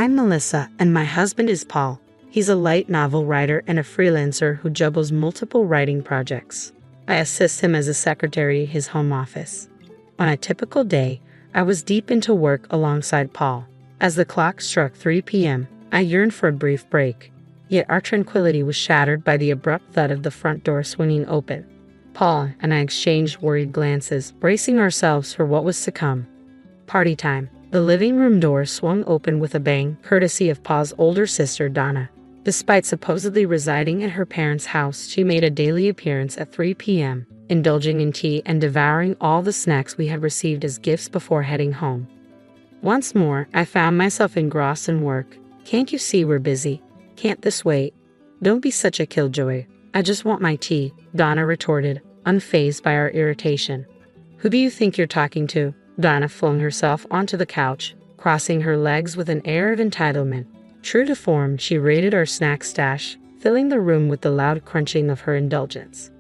I'm Melissa, and my husband is Paul. He's a light novel writer and a freelancer who juggles multiple writing projects. I assist him as a secretary at his home office. On a typical day, I was deep into work alongside Paul. As the clock struck 3 p.m., I yearned for a brief break. Yet our tranquility was shattered by the abrupt thud of the front door swinging open. Paul and I exchanged worried glances, bracing ourselves for what was to come. Party time. The living room door swung open with a bang, courtesy of Paul's older sister, Donna. Despite supposedly residing at her parents' house, she made a daily appearance at 3 p.m., indulging in tea and devouring all the snacks we had received as gifts before heading home. Once more, I found myself engrossed in work. Can't you see we're busy? Can't this wait? Don't be such a killjoy. I just want my tea, Donna retorted, unfazed by our irritation. Who do you think you're talking to? Donna flung herself onto the couch, crossing her legs with an air of entitlement. True to form, she raided our snack stash, filling the room with the loud crunching of her indulgence.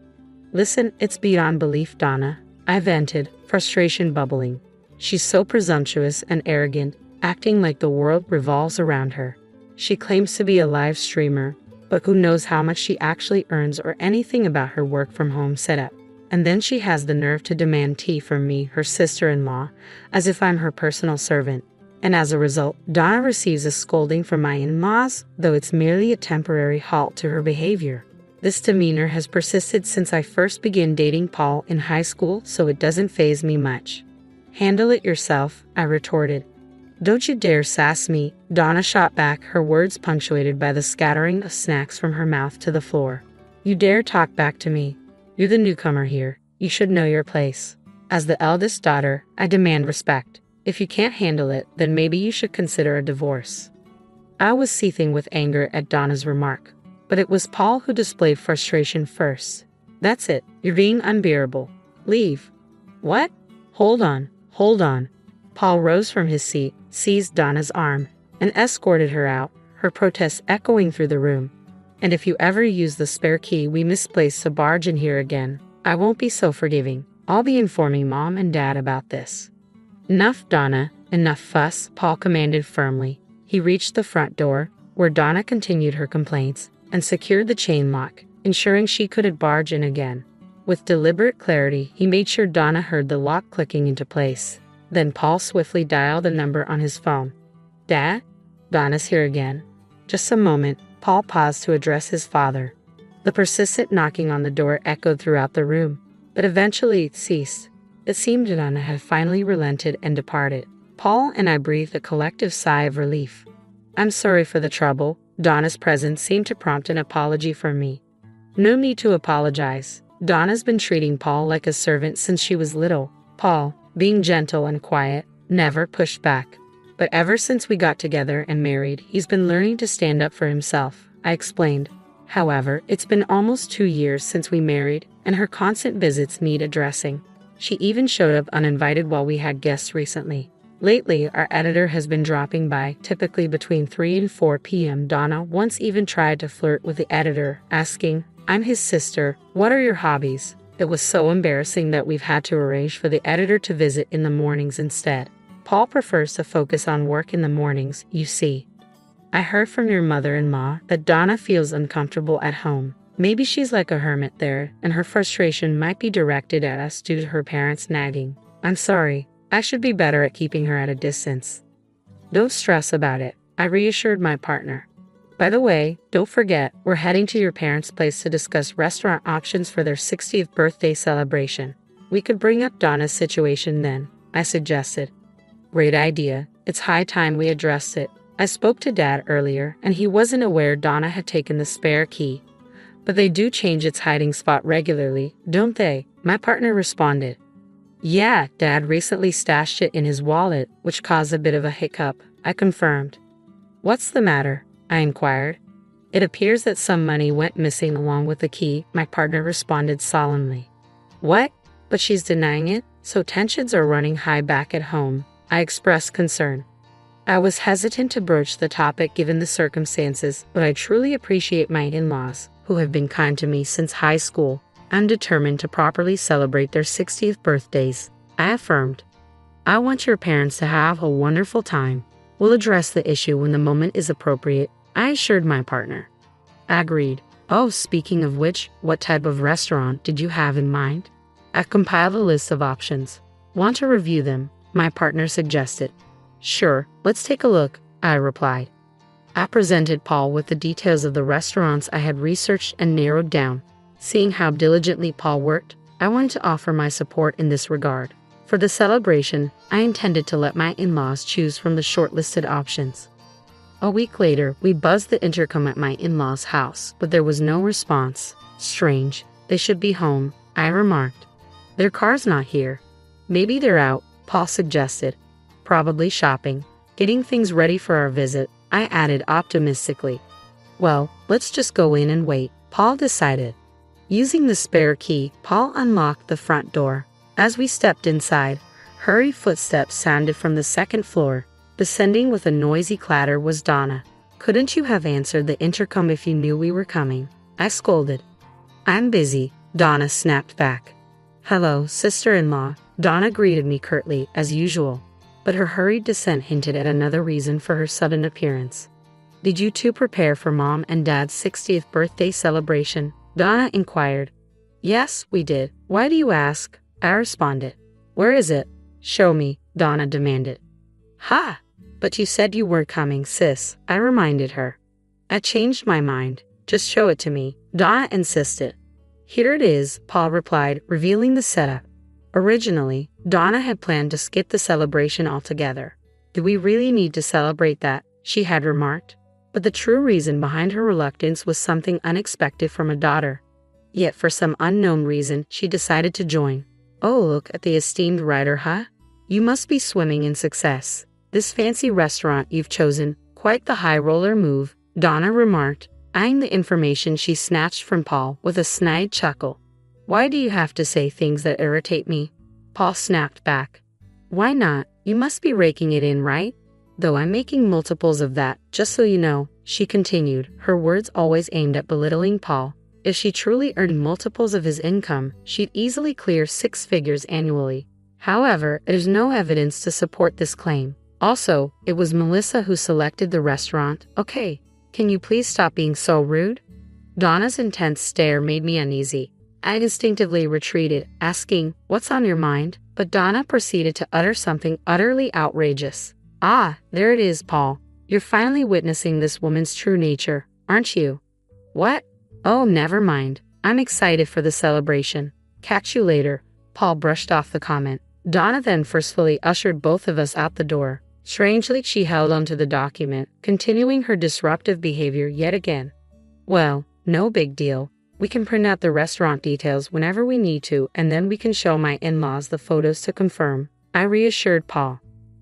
Listen, it's beyond belief, Donna, I vented, frustration bubbling. She's so presumptuous and arrogant, acting like the world revolves around her. She claims to be a live streamer, but who knows how much she actually earns or anything about her work-from-home setup. And then she has the nerve to demand tea from me, her sister-in-law, as if I'm her personal servant. And as a result, Donna receives a scolding from my in-laws, though it's merely a temporary halt to her behavior. This demeanor has persisted since I first began dating Paul in high school, so it doesn't faze me much. Handle it yourself, I retorted. Don't you dare sass me, Donna shot back, her words punctuated by the scattering of snacks from her mouth to the floor. You dare talk back to me? You're the newcomer here. You should know your place. As the eldest daughter, I demand respect. If you can't handle it, then maybe you should consider a divorce. I was seething with anger at Donna's remark, but it was Paul who displayed frustration first. That's it. You're being unbearable. Leave. What? Hold on. Paul rose from his seat, seized Donna's arm, and escorted her out, her protests echoing through the room. And if you ever use the spare key we misplaced to barge in here again, I won't be so forgiving. I'll be informing Mom and Dad about this. Enough, Donna. Enough fuss, Paul commanded firmly. He reached the front door, where Donna continued her complaints, and secured the chain lock, ensuring she couldn't barge in again. With deliberate clarity, he made sure Donna heard the lock clicking into place. Then Paul swiftly dialed a number on his phone. Dad? Donna's here again. Just a moment. Paul paused to address his father. The persistent knocking on the door echoed throughout the room, but eventually it ceased. It seemed Donna had finally relented and departed. Paul and I breathed a collective sigh of relief. I'm sorry for the trouble. Donna's presence seemed to prompt an apology from me. No need to apologize. Donna's been treating Paul like a servant since she was little. Paul, being gentle and quiet, never pushed back. But ever since we got together and married, he's been learning to stand up for himself, I explained. However, it's been almost 2 years since we married, and her constant visits need addressing. She even showed up uninvited while we had guests recently. Lately, our editor has been dropping by, typically between 3 and 4 p.m. Donna once even tried to flirt with the editor, asking, I'm his sister, what are your hobbies? It was so embarrassing that we've had to arrange for the editor to visit in the mornings instead. Paul prefers to focus on work in the mornings, you see. I heard from your mother-in-law that Donna feels uncomfortable at home. Maybe she's like a hermit there, and her frustration might be directed at us due to her parents' nagging. I'm sorry. I should be better at keeping her at a distance. Don't stress about it, I reassured my partner. By the way, don't forget, we're heading to your parents' place to discuss restaurant options for their 60th birthday celebration. We could bring up Donna's situation then, I suggested. Great idea. It's high time we addressed it. I spoke to Dad earlier, and he wasn't aware Donna had taken the spare key. But they do change its hiding spot regularly, don't they? My partner responded. Yeah, Dad recently stashed it in his wallet, which caused a bit of a hiccup, I confirmed. What's the matter? I inquired. It appears that some money went missing along with the key, my partner responded solemnly. What? But she's denying it, so tensions are running high back at home. I expressed concern. I was hesitant to broach the topic given the circumstances, but I truly appreciate my in-laws, who have been kind to me since high school. I'm determined to properly celebrate their 60th birthdays, I affirmed. I want your parents to have a wonderful time. We'll address the issue when the moment is appropriate, I assured my partner. Agreed. Oh, speaking of which, what type of restaurant did you have in mind? I've compiled a list of options. Want to review them? My partner suggested. Sure, let's take a look, I replied. I presented Paul with the details of the restaurants I had researched and narrowed down. Seeing how diligently Paul worked, I wanted to offer my support in this regard. For the celebration, I intended to let my in-laws choose from the shortlisted options. A week later, we buzzed the intercom at my in-laws' house, but there was no response. Strange, they should be home, I remarked. Their car's not here. Maybe they're out, Paul suggested. Probably shopping. Getting things ready for our visit, I added optimistically. Well, let's just go in and wait, Paul decided. Using the spare key, Paul unlocked the front door. As we stepped inside, hurried footsteps sounded from the second floor. Descending with a noisy clatter was Donna. Couldn't you have answered the intercom if you knew we were coming? I scolded. I'm busy, Donna snapped back. Hello, sister-in-law, Donna greeted me curtly, as usual. But her hurried descent hinted at another reason for her sudden appearance. Did you two prepare for Mom and Dad's 60th birthday celebration? Donna inquired. Yes, we did. Why do you ask? I responded. Where is it? Show me, Donna demanded. Ha! But you said you weren't coming, sis, I reminded her. I changed my mind. Just show it to me, Donna insisted. Here it is, Paul replied, revealing the setup. Originally, Donna had planned to skip the celebration altogether. Do we really need to celebrate that? She had remarked. But the true reason behind her reluctance was something unexpected from a daughter. Yet for some unknown reason, she decided to join. Oh, look at the esteemed writer, huh? You must be swimming in success. This fancy restaurant you've chosen, quite the high roller move, Donna remarked, eyeing the information she snatched from Paul with a snide chuckle. Why do you have to say things that irritate me? Paul snapped back. Why not? You must be raking it in, right? Though I'm making multiples of that, just so you know, she continued, her words always aimed at belittling Paul. If she truly earned multiples of his income, she'd easily clear 6 figures annually. However, there's no evidence to support this claim. Also, it was Melissa who selected the restaurant. Okay, can you please stop being so rude? Donna's intense stare made me uneasy. I instinctively retreated, asking, what's on your mind? But Donna proceeded to utter something utterly outrageous. Ah, there it is, Paul. You're finally witnessing this woman's true nature, aren't you? What? Oh, never mind. I'm excited for the celebration. Catch you later. Paul brushed off the comment. Donna then forcefully ushered both of us out the door. Strangely, she held onto the document, continuing her disruptive behavior yet again. Well, no big deal. We can print out the restaurant details whenever we need to, and then we can show my in-laws the photos to confirm, I reassured Paul.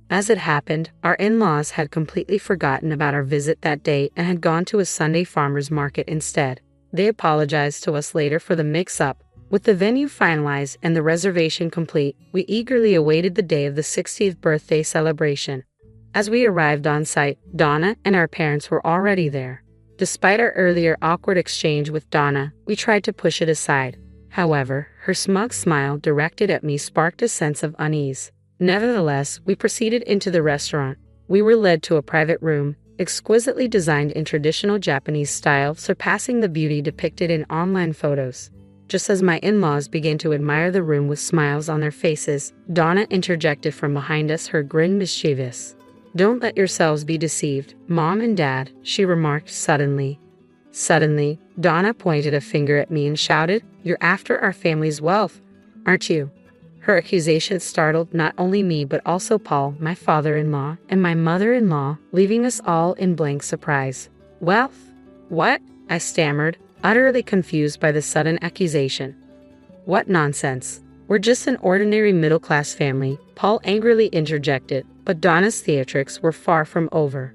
As it happened, our in-laws had completely forgotten about our visit that day and had gone to a Sunday farmers market instead. They apologized to us later for the mix-up. With the venue finalized and the reservation complete, we eagerly awaited the day of the 60th birthday celebration. As we arrived on site, Donna and our parents were already there. Despite our earlier awkward exchange with Donna, we tried to push it aside. However, her smug smile directed at me sparked a sense of unease. Nevertheless, we proceeded into the restaurant. We were led to a private room, exquisitely designed in traditional Japanese style, surpassing the beauty depicted in online photos. Just as my in-laws began to admire the room with smiles on their faces, Donna interjected from behind us, her grin mischievous. Don't let yourselves be deceived, Mom and Dad, she remarked suddenly. Suddenly, Donna pointed a finger at me and shouted, You're after our family's wealth, aren't you? Her accusation startled not only me but also Paul, my father-in-law, and my mother-in-law, leaving us all in blank surprise. Wealth? What? I stammered, utterly confused by the sudden accusation. What nonsense. We're just an ordinary middle-class family, Paul angrily interjected, but Donna's theatrics were far from over.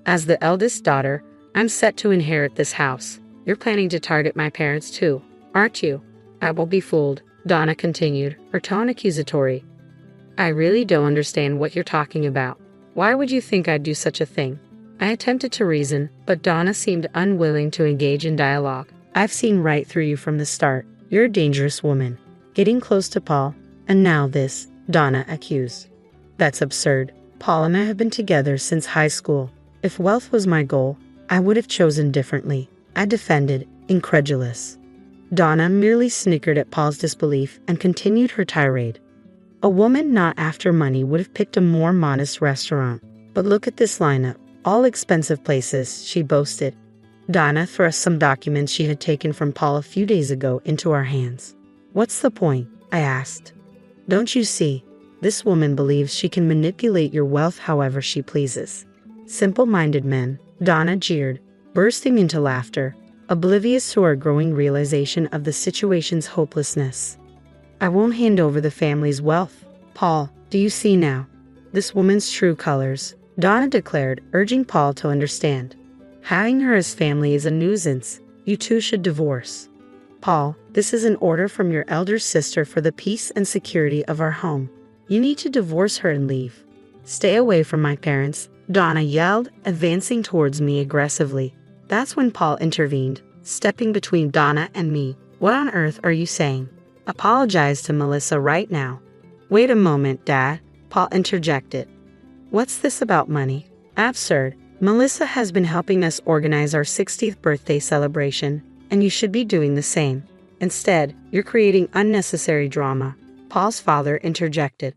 As the eldest daughter, I'm set to inherit this house. You're planning to target my parents too, aren't you? I won't be fooled, Donna continued, her tone accusatory. I really don't understand what you're talking about. Why would you think I'd do such a thing? I attempted to reason, but Donna seemed unwilling to engage in dialogue. I've seen right through you from the start. You're a dangerous woman. Getting close to Paul, and now this, Donna accused. That's absurd, Paul and I have been together since high school. If wealth was my goal, I would have chosen differently, I defended, incredulous. Donna merely snickered at Paul's disbelief and continued her tirade. A woman not after money would have picked a more modest restaurant. But look at this lineup. All expensive places, she boasted. Donna thrust some documents she had taken from Paul a few days ago into our hands. What's the point? I asked. Don't you see? This woman believes she can manipulate your wealth however she pleases. Simple-minded men, Donna jeered, bursting into laughter, oblivious to our growing realization of the situation's hopelessness. I won't hand over the family's wealth. Paul, do you see now? This woman's true colors, Donna declared, urging Paul to understand. Having her as family is a nuisance. You two should divorce. Paul, this is an order from your elder sister for the peace and security of our home. You need to divorce her and leave. Stay away from my parents, Donna yelled, advancing towards me aggressively. That's when Paul intervened, stepping between Donna and me. What on earth are you saying? Apologize to Melissa right now. Wait a moment, Dad, Paul interjected. What's this about money? Absurd. Melissa has been helping us organize our 60th birthday celebration, and you should be doing the same. Instead, you're creating unnecessary drama, Paul's father interjected.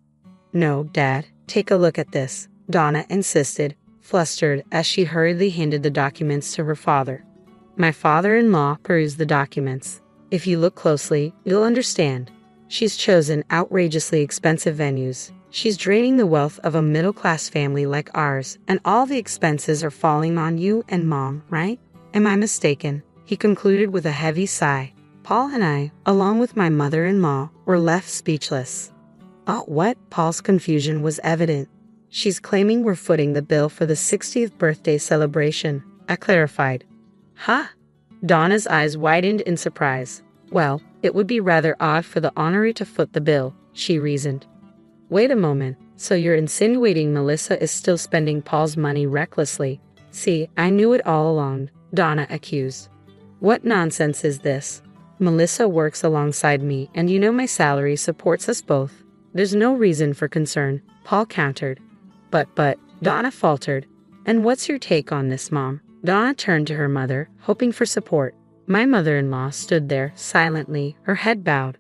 No, Dad, take a look at this, Donna insisted, flustered as she hurriedly handed the documents to her father. My father-in-law perused the documents. If you look closely, you'll understand. She's chosen outrageously expensive venues. She's draining the wealth of a middle-class family like ours, and all the expenses are falling on you and Mom, right? Am I mistaken? He concluded with a heavy sigh. Paul and I, along with my mother-in-law, were left speechless. Oh, what? Paul's confusion was evident. She's claiming we're footing the bill for the 60th birthday celebration, I clarified. Huh? Donna's eyes widened in surprise. Well, it would be rather odd for the honoree to foot the bill, she reasoned. Wait a moment, so you're insinuating Melissa is still spending Paul's money recklessly? See, I knew it all along, Donna accused. What nonsense is this? Melissa works alongside me, and you know my salary supports us both. There's no reason for concern, Paul countered. But, Donna faltered. And what's your take on this, Mom? Donna turned to her mother, hoping for support. My mother-in-law stood there, silently, her head bowed.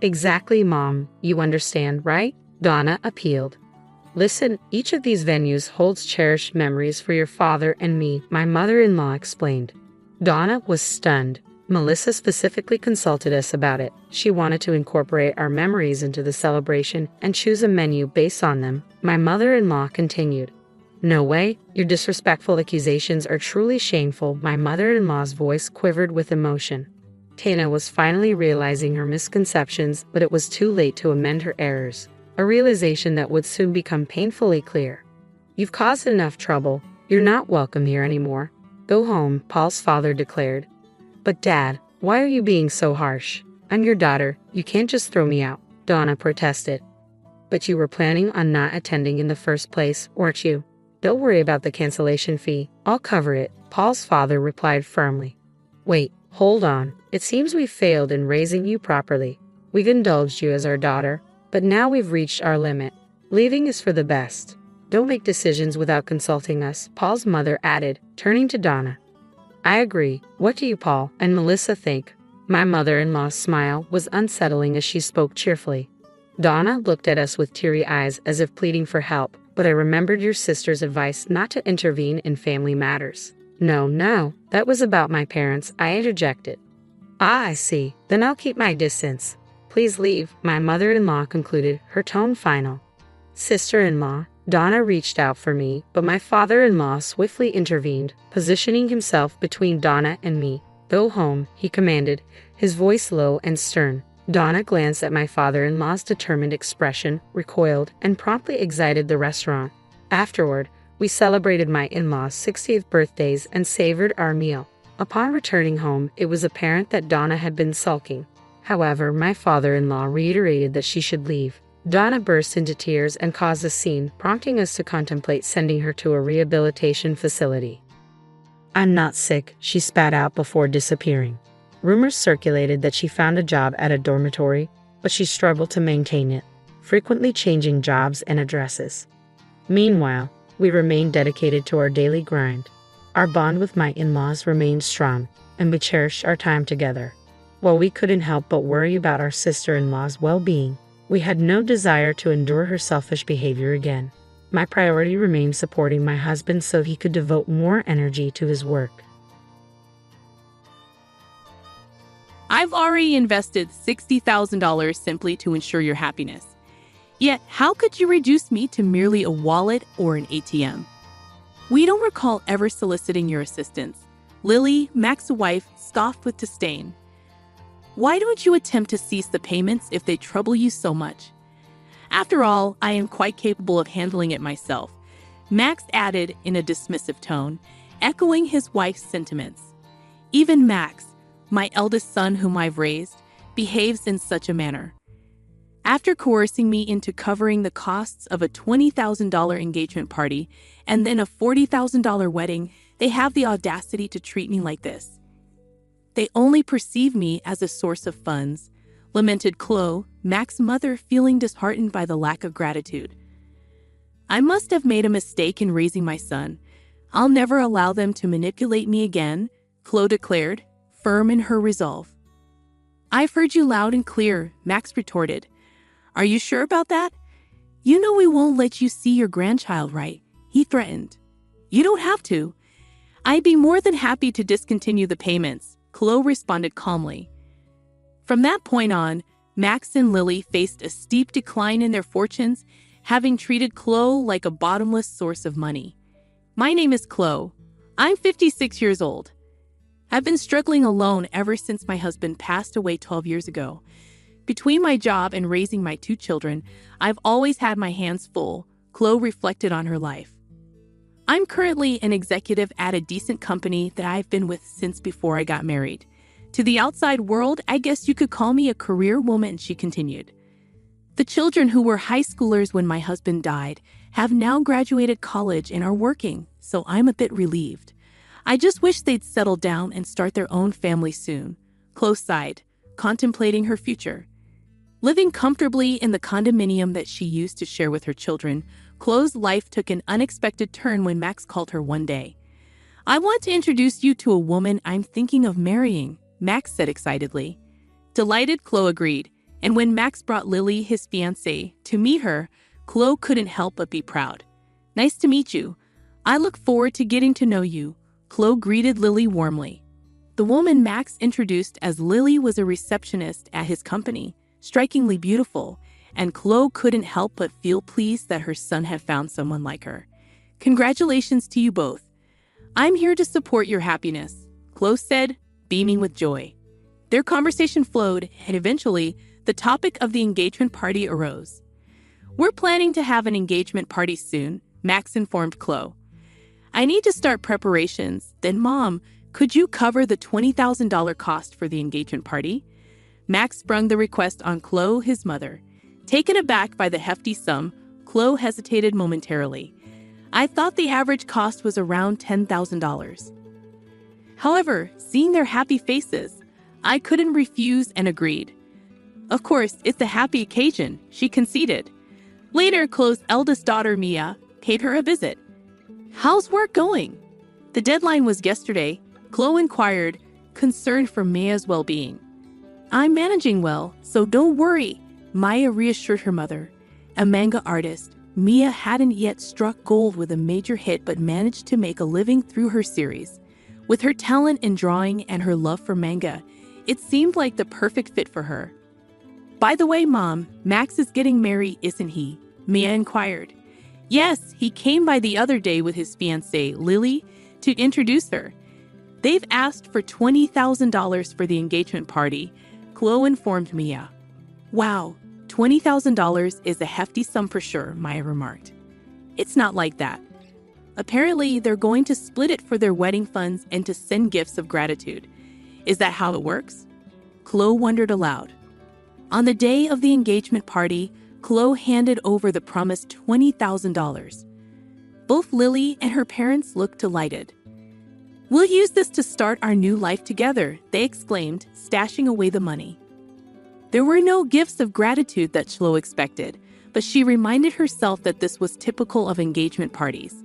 Exactly, Mom, you understand, right? Donna appealed. Listen, each of these venues holds cherished memories for your father and me, my mother-in-law explained. Donna was stunned. Melissa specifically consulted us about it. She wanted to incorporate our memories into the celebration and choose a menu based on them, my mother-in-law continued. No way, your disrespectful accusations are truly shameful. My mother-in-law's voice quivered with emotion. Tana was finally realizing her misconceptions, but it was too late to amend her errors, a realization that would soon become painfully clear. You've caused enough trouble. You're not welcome here anymore. Go home, Paul's father declared. But Dad, why are you being so harsh? I'm your daughter. You can't just throw me out, Donna protested. But you were planning on not attending in the first place, weren't you? Don't worry about the cancellation fee. I'll cover it, Paul's father replied firmly. Wait, hold on. It seems we failed in raising you properly. We've indulged you as our daughter, but now we've reached our limit. Leaving is for the best. Don't make decisions without consulting us, Paul's mother added, turning to Donna. I agree. What do you, Paul, and Melissa think? My mother-in-law's smile was unsettling as she spoke cheerfully. Donna looked at us with teary eyes as if pleading for help, but I remembered your sister's advice not to intervene in family matters. No, that was about my parents, I interjected. Ah, I see. Then I'll keep my distance. Please leave, my mother-in-law concluded, her tone final. Sister-in-law, Donna reached out for me, but my father-in-law swiftly intervened, positioning himself between Donna and me. Go home, he commanded, his voice low and stern. Donna glanced at my father-in-law's determined expression, recoiled, and promptly exited the restaurant. Afterward, we celebrated my in-laws' 60th birthdays and savored our meal. Upon returning home, it was apparent that Donna had been sulking. However, my father-in-law reiterated that she should leave. Donna burst into tears and caused a scene, prompting us to contemplate sending her to a rehabilitation facility. I'm not sick, she spat out before disappearing. Rumors circulated that she found a job at a dormitory, but she struggled to maintain it, frequently changing jobs and addresses. Meanwhile, we remained dedicated to our daily grind. Our bond with my in-laws remained strong, and we cherished our time together. While we couldn't help but worry about our sister-in-law's well-being, we had no desire to endure her selfish behavior again. My priority remained supporting my husband so he could devote more energy to his work. I've already invested $60,000 simply to ensure your happiness. Yet, how could you reduce me to merely a wallet or an ATM? We don't recall ever soliciting your assistance. Lily, Max's wife, scoffed with disdain. Why don't you attempt to cease the payments if they trouble you so much? After all, I am quite capable of handling it myself, Max added in a dismissive tone, echoing his wife's sentiments. Even Max, my eldest son whom I've raised, behaves in such a manner. After coercing me into covering the costs of a $20,000 engagement party and then a $40,000 wedding, they have the audacity to treat me like this. They only perceive me as a source of funds, lamented Chloe, Max's mother, feeling disheartened by the lack of gratitude. I must have made a mistake in raising my son. I'll never allow them to manipulate me again, Chloe declared, firm in her resolve. I've heard you loud and clear, Max retorted. Are you sure about that? You know we won't let you see your grandchild, right? He threatened. You don't have to. I'd be more than happy to discontinue the payments, Chloe responded calmly. From that point on, Max and Lily faced a steep decline in their fortunes, having treated Chloe like a bottomless source of money. My name is Chloe. I'm 56 years old. I've been struggling alone ever since my husband passed away 12 years ago. Between my job and raising my 2 children, I've always had my hands full, Chloe reflected on her life. I'm currently an executive at a decent company that I've been with since before I got married. To the outside world, I guess you could call me a career woman, she continued. The children who were high schoolers when my husband died have now graduated college and are working, so I'm a bit relieved. I just wish they'd settle down and start their own family soon, Chloe sighed, contemplating her future. Living comfortably in the condominium that she used to share with her children, Chloe's life took an unexpected turn when Max called her one day. I want to introduce you to a woman I'm thinking of marrying, Max said excitedly. Delighted, Chloe agreed, and when Max brought Lily, his fiancée, to meet her, Chloe couldn't help but be proud. Nice to meet you. I look forward to getting to know you, Chloe greeted Lily warmly. The woman Max introduced as Lily was a receptionist at his company, strikingly beautiful, and Chloe couldn't help but feel pleased that her son had found someone like her. Congratulations to you both. I'm here to support your happiness, Chloe said, beaming with joy. Their conversation flowed, and eventually, the topic of the engagement party arose. We're planning to have an engagement party soon, Max informed Chloe. I need to start preparations. Then, Mom, could you cover the $20,000 cost for the engagement party? Max sprung the request on Chloe, his mother. Taken aback by the hefty sum, Chloe hesitated momentarily. I thought the average cost was around $10,000. However, seeing their happy faces, I couldn't refuse and agreed. Of course, it's a happy occasion, she conceded. Later, Chloe's eldest daughter, Mia, paid her a visit. How's work going? The deadline was yesterday, Chloe inquired, concerned for Mia's well-being. I'm managing well, so don't worry, Maya reassured her mother. A manga artist, Mia hadn't yet struck gold with a major hit but managed to make a living through her series. With her talent in drawing and her love for manga, it seemed like the perfect fit for her. By the way, Mom, Max is getting married, isn't he? Mia inquired. Yes, he came by the other day with his fiancée, Lily, to introduce her. They've asked for $20,000 for the engagement party, Chloe informed Mia. Wow, $20,000 is a hefty sum for sure, Maya remarked. It's not like that. Apparently, they're going to split it for their wedding funds and to send gifts of gratitude. Is that how it works? Chloe wondered aloud. On the day of the engagement party, Chloe handed over the promised $20,000. Both Lily and her parents looked delighted. We'll use this to start our new life together, they exclaimed, stashing away the money. There were no gifts of gratitude that Chloe expected, but she reminded herself that this was typical of engagement parties.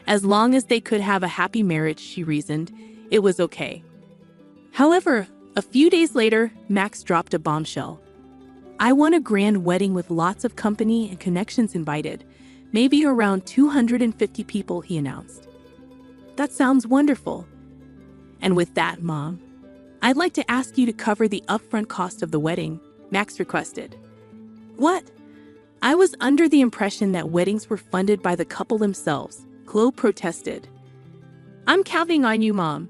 As long as they could have a happy marriage, she reasoned, it was okay. However, a few days later, Max dropped a bombshell. I want a grand wedding with lots of company and connections invited, maybe around 250 people, he announced. That sounds wonderful. And with that, Mom, I'd like to ask you to cover the upfront cost of the wedding, Max requested. What? I was under the impression that weddings were funded by the couple themselves, Chloe protested. I'm counting on you, Mom.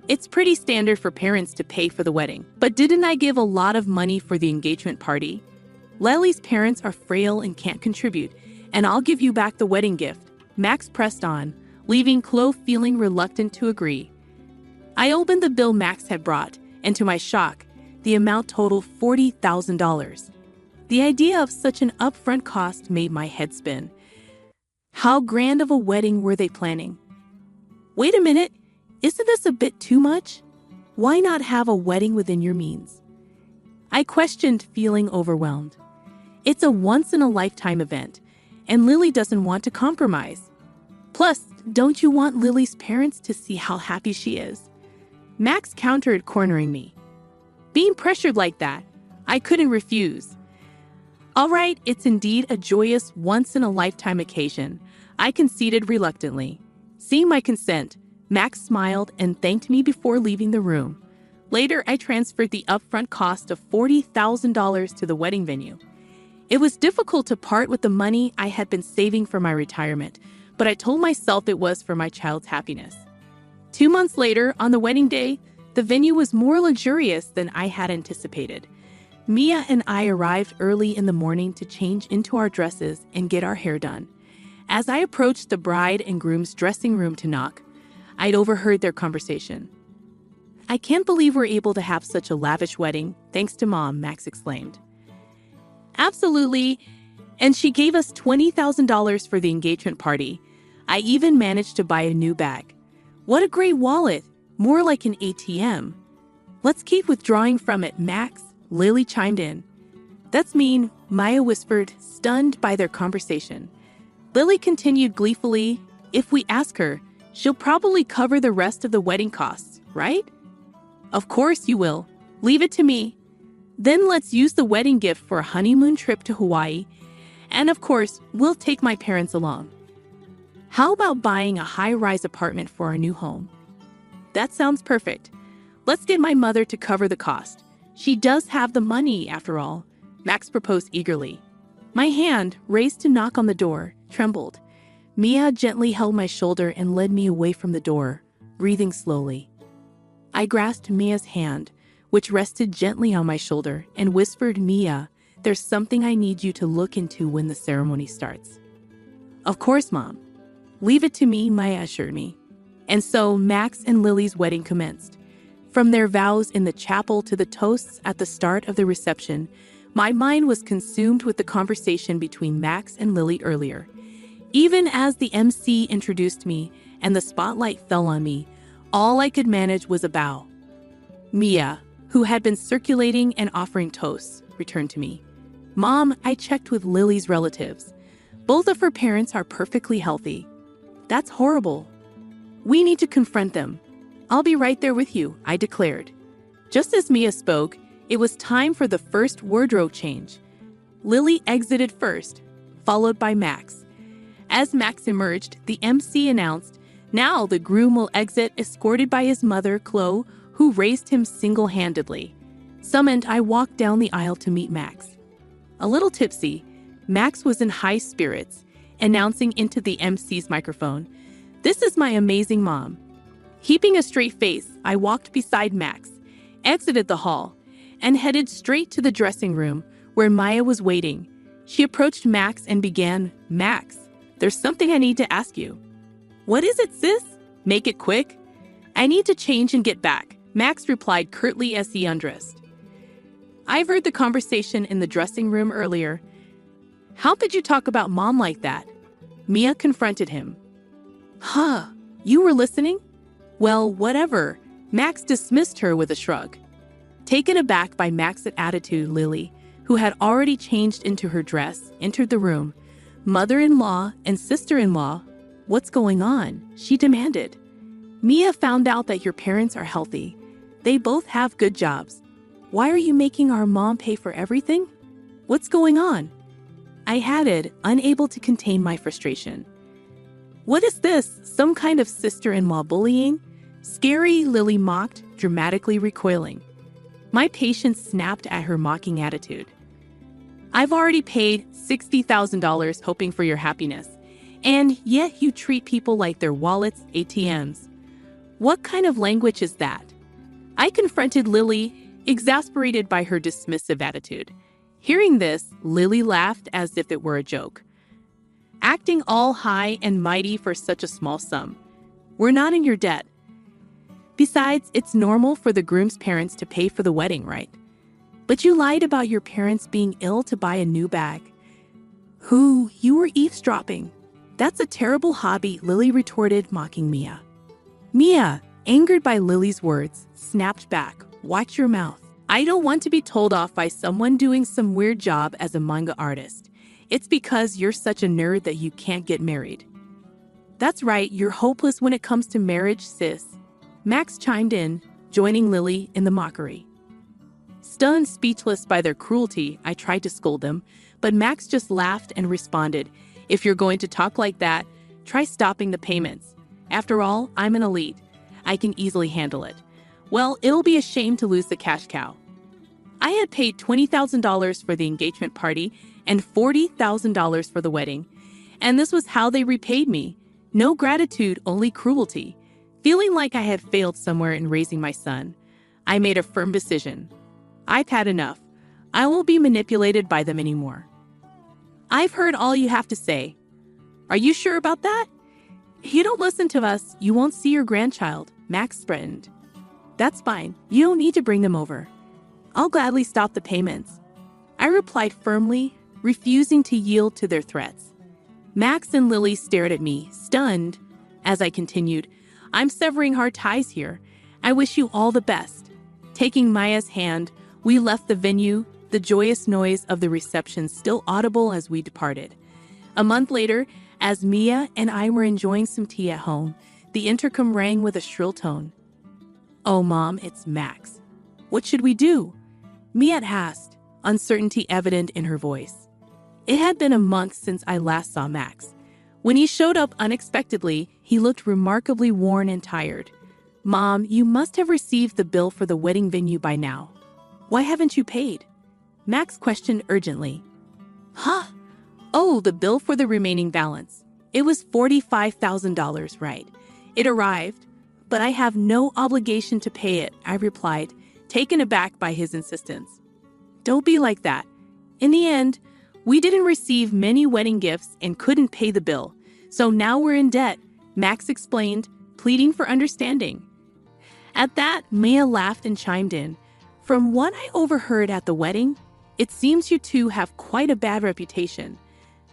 It's pretty standard for parents to pay for the wedding, but didn't I give a lot of money for the engagement party? Lily's parents are frail and can't contribute, and I'll give you back the wedding gift, Max pressed on, leaving Chloe feeling reluctant to agree. I opened the bill Max had brought, and to my shock, the amount totaled $40,000. The idea of such an upfront cost made my head spin. How grand of a wedding were they planning? Wait a minute, isn't this a bit too much? Why not have a wedding within your means? I questioned, feeling overwhelmed. It's a once-in-a-lifetime event, and Lily doesn't want to compromise. Plus, don't you want Lily's parents to see how happy she is? Max countered, cornering me. Being pressured like that, I couldn't refuse. All right, it's indeed a joyous once-in-a-lifetime occasion, I conceded reluctantly. Seeing my consent, Max smiled and thanked me before leaving the room. Later, I transferred the upfront cost of $40,000 to the wedding venue. It was difficult to part with the money I had been saving for my retirement, but I told myself it was for my child's happiness. 2 months later, on the wedding day, the venue was more luxurious than I had anticipated. Mia and I arrived early in the morning to change into our dresses and get our hair done. As I approached the bride and groom's dressing room to knock, I'd overheard their conversation. I can't believe we're able to have such a lavish wedding, thanks to Mom, Max exclaimed. Absolutely, and she gave us $20,000 for the engagement party. I even managed to buy a new bag. What a great wallet, more like an ATM. Let's keep withdrawing from it, Max, Lily chimed in. That's mean, Maya whispered, stunned by their conversation. Lily continued gleefully, if we ask her, she'll probably cover the rest of the wedding costs, right? Of course you will. Leave it to me. Then let's use the wedding gift for a honeymoon trip to Hawaii. And of course, we'll take my parents along. How about buying a high-rise apartment for our new home? That sounds perfect. Let's get my mother to cover the cost. She does have the money, after all, Max proposed eagerly. My hand, raised to knock on the door, trembled. Mia gently held my shoulder and led me away from the door, breathing slowly. I grasped Mia's hand, which rested gently on my shoulder, and whispered, Mia, there's something I need you to look into when the ceremony starts. Of course, Mom. Leave it to me, Maya assured me. And so Max and Lily's wedding commenced. From their vows in the chapel to the toasts at the start of the reception, my mind was consumed with the conversation between Max and Lily earlier. Even as the MC introduced me and the spotlight fell on me, all I could manage was a bow. Mia, who had been circulating and offering toasts, returned to me. Mom, I checked with Lily's relatives. Both of her parents are perfectly healthy. That's horrible. We need to confront them. I'll be right there with you, I declared. Just as Mia spoke, it was time for the first wardrobe change. Lily exited first, followed by Max. As Max emerged, the MC announced, now the groom will exit escorted by his mother, Chloe, who raised him single-handedly. Summoned, I walked down the aisle to meet Max. A little tipsy, Max was in high spirits, announcing into the MC's microphone, This is my amazing mom. Keeping a straight face, I walked beside Max, exited the hall, and headed straight to the dressing room where Maya was waiting. She approached Max and began, Max, there's something I need to ask you. What is it, sis? Make it quick. I need to change and get back, Max replied curtly as he undressed. I've heard the conversation in the dressing room earlier. How could you talk about Mom like that? Mia confronted him. Huh, you were listening? Well, whatever. Max dismissed her with a shrug. Taken aback by Max's attitude, Lily, who had already changed into her dress, entered the room. "Mother-in-law and sister-in-law, what's going on?" she demanded. "Mia found out that your parents are healthy. They both have good jobs. Why are you making our mom pay for everything? What's going on?" I added, unable to contain my frustration. "What is this? Some kind of sister-in-law bullying?" "Scary," Lily mocked, dramatically recoiling. My patience snapped at her mocking attitude. "I've already paid $60,000 hoping for your happiness, and yet you treat people like they're wallets, ATMs. What kind of language is that?" I confronted Lily, exasperated by her dismissive attitude. Hearing this, Lily laughed as if it were a joke. "Acting all high and mighty for such a small sum. We're not in your debt. Besides, it's normal for the groom's parents to pay for the wedding, right? But you lied about your parents being ill to buy a new bag." "Who? You were eavesdropping. That's a terrible hobby," Lily retorted, mocking Mia. Mia, angered by Lily's words, snapped back, "Watch your mouth. I don't want to be told off by someone doing some weird job as a manga artist. It's because you're such a nerd that you can't get married." "That's right, you're hopeless when it comes to marriage, sis," Max chimed in, joining Lily in the mockery. Stunned speechless by their cruelty, I tried to scold them, but Max just laughed and responded, "If you're going to talk like that, try stopping the payments. After all, I'm an elite. I can easily handle it. Well, it'll be a shame to lose the cash cow." I had paid $20,000 for the engagement party and $40,000 for the wedding, and this was how they repaid me. No gratitude, only cruelty. Feeling like I had failed somewhere in raising my son, I made a firm decision. I've had enough. I won't be manipulated by them anymore. "I've heard all you have to say." "Are you sure about that?" "If you don't listen to us, you won't see your grandchild," Max threatened. "That's fine. You don't need to bring them over. I'll gladly stop the payments," I replied firmly, refusing to yield to their threats. Max and Lily stared at me, stunned, as I continued, "I'm severing hard ties here. I wish you all the best." Taking Maya's hand, we left the venue, the joyous noise of the reception still audible as we departed. A month later, as Mia and I were enjoying some tea at home, the intercom rang with a shrill tone. "Oh, Mom, it's Max. What should we do?" Mia asked, uncertainty evident in her voice. It had been a month since I last saw Max. When he showed up unexpectedly, he looked remarkably worn and tired. "Mom, you must have received the bill for the wedding venue by now. Why haven't you paid?" Max questioned urgently. "Huh? Oh, the bill for the remaining balance. It was $45,000, right? It arrived, but I have no obligation to pay it," I replied, taken aback by his insistence. "Don't be like that. In the end, we didn't receive many wedding gifts and couldn't pay the bill, so now we're in debt," Max explained, pleading for understanding. At that, Mia laughed and chimed in. "From what I overheard at the wedding, it seems you two have quite a bad reputation.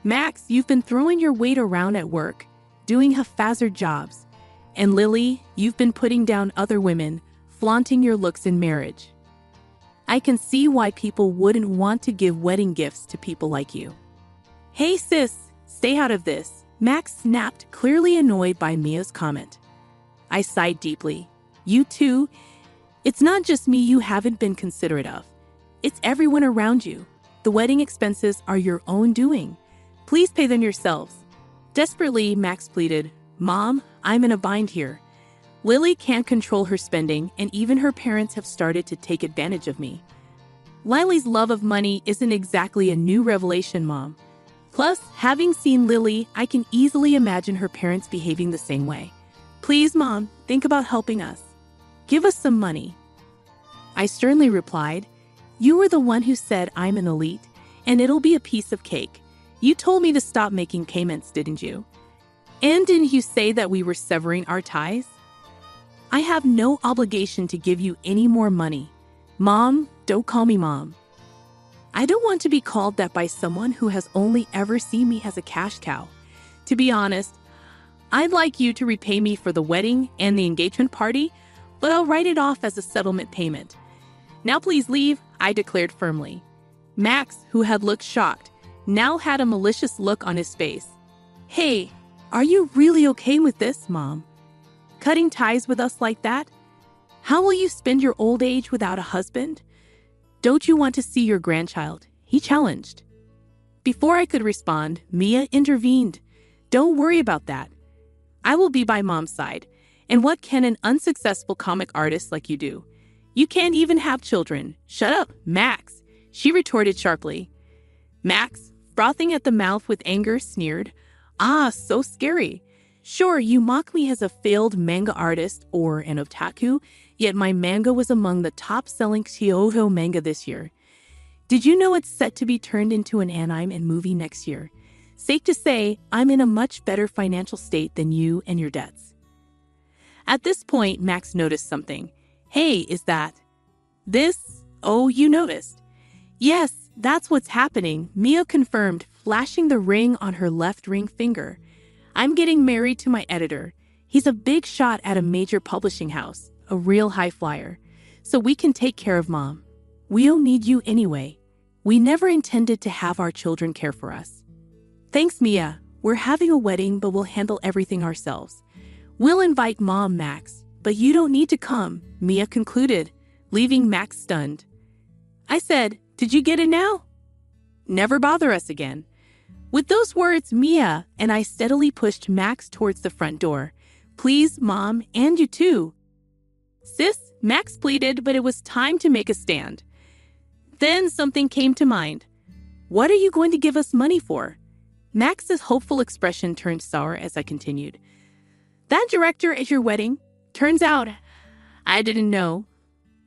Max, you've been throwing your weight around at work, doing haphazard jobs. And Lily, you've been putting down other women, flaunting your looks in marriage. I can see why people wouldn't want to give wedding gifts to people like you." "Hey sis, stay out of this," Max snapped, clearly annoyed by Mia's comment. I sighed deeply. "You too? It's not just me you haven't been considerate of. It's everyone around you. The wedding expenses are your own doing. Please pay them yourselves." Desperately, Max pleaded, "Mom, I'm in a bind here. Lily can't control her spending, and even her parents have started to take advantage of me. Lily's love of money isn't exactly a new revelation, Mom. Plus, having seen Lily, I can easily imagine her parents behaving the same way. Please, Mom, think about helping us. Give us some money." I sternly replied, "You were the one who said I'm an elite, and it'll be a piece of cake. You told me to stop making payments, didn't you? And didn't you say that we were severing our ties? I have no obligation to give you any more money. Mom, don't call me Mom. I don't want to be called that by someone who has only ever seen me as a cash cow. To be honest, I'd like you to repay me for the wedding and the engagement party, but I'll write it off as a settlement payment. Now please leave," I declared firmly. Max, who had looked shocked, now had a malicious look on his face. "Hey, are you really okay with this, Mom? Cutting ties with us like that? How will you spend your old age without a husband? Don't you want to see your grandchild?" he challenged. Before I could respond, Mia intervened. "Don't worry about that. I will be by Mom's side. And what can an unsuccessful comic artist like you do? You can't even have children. Shut up, Max," she retorted sharply. Max, frothing at the mouth with anger, sneered, "Ah, so scary. Sure, you mock me as a failed manga artist or an otaku, yet my manga was among the top-selling Kyoto manga this year. Did you know it's set to be turned into an anime and movie next year? Safe to say, I'm in a much better financial state than you and your debts." At this point, Max noticed something. "Hey, is that this? Oh, you noticed." "Yes, that's what's happening," Mia confirmed, flashing the ring on her left ring finger. "I'm getting married to my editor. He's a big shot at a major publishing house, a real high flyer. So we can take care of Mom. We don't need you anyway. We never intended to have our children care for us." "Thanks, Mia. We're having a wedding, but we'll handle everything ourselves. We'll invite Mom, Max, but you don't need to come," Mia concluded, leaving Max stunned. I said, "Did you get it now? Never bother us again." With those words, Mia and I steadily pushed Max towards the front door. "Please, Mom, and you too." "Sis," Max pleaded, but it was time to make a stand. Then something came to mind. "What are you going to give us money for?" Max's hopeful expression turned sour as I continued. "That director at your wedding? Turns out, I didn't know,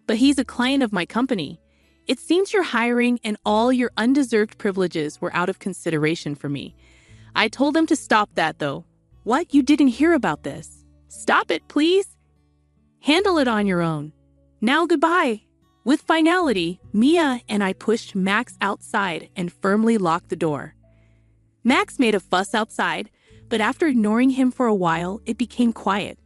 but he's a client of my company. It seems your hiring and all your undeserved privileges were out of consideration for me. I told them to stop that, though." "What? You didn't hear about this? Stop it, please. Handle it on your own. Now goodbye." With finality, Mia and I pushed Max outside and firmly locked the door. Max made a fuss outside, but after ignoring him for a while, it became quiet.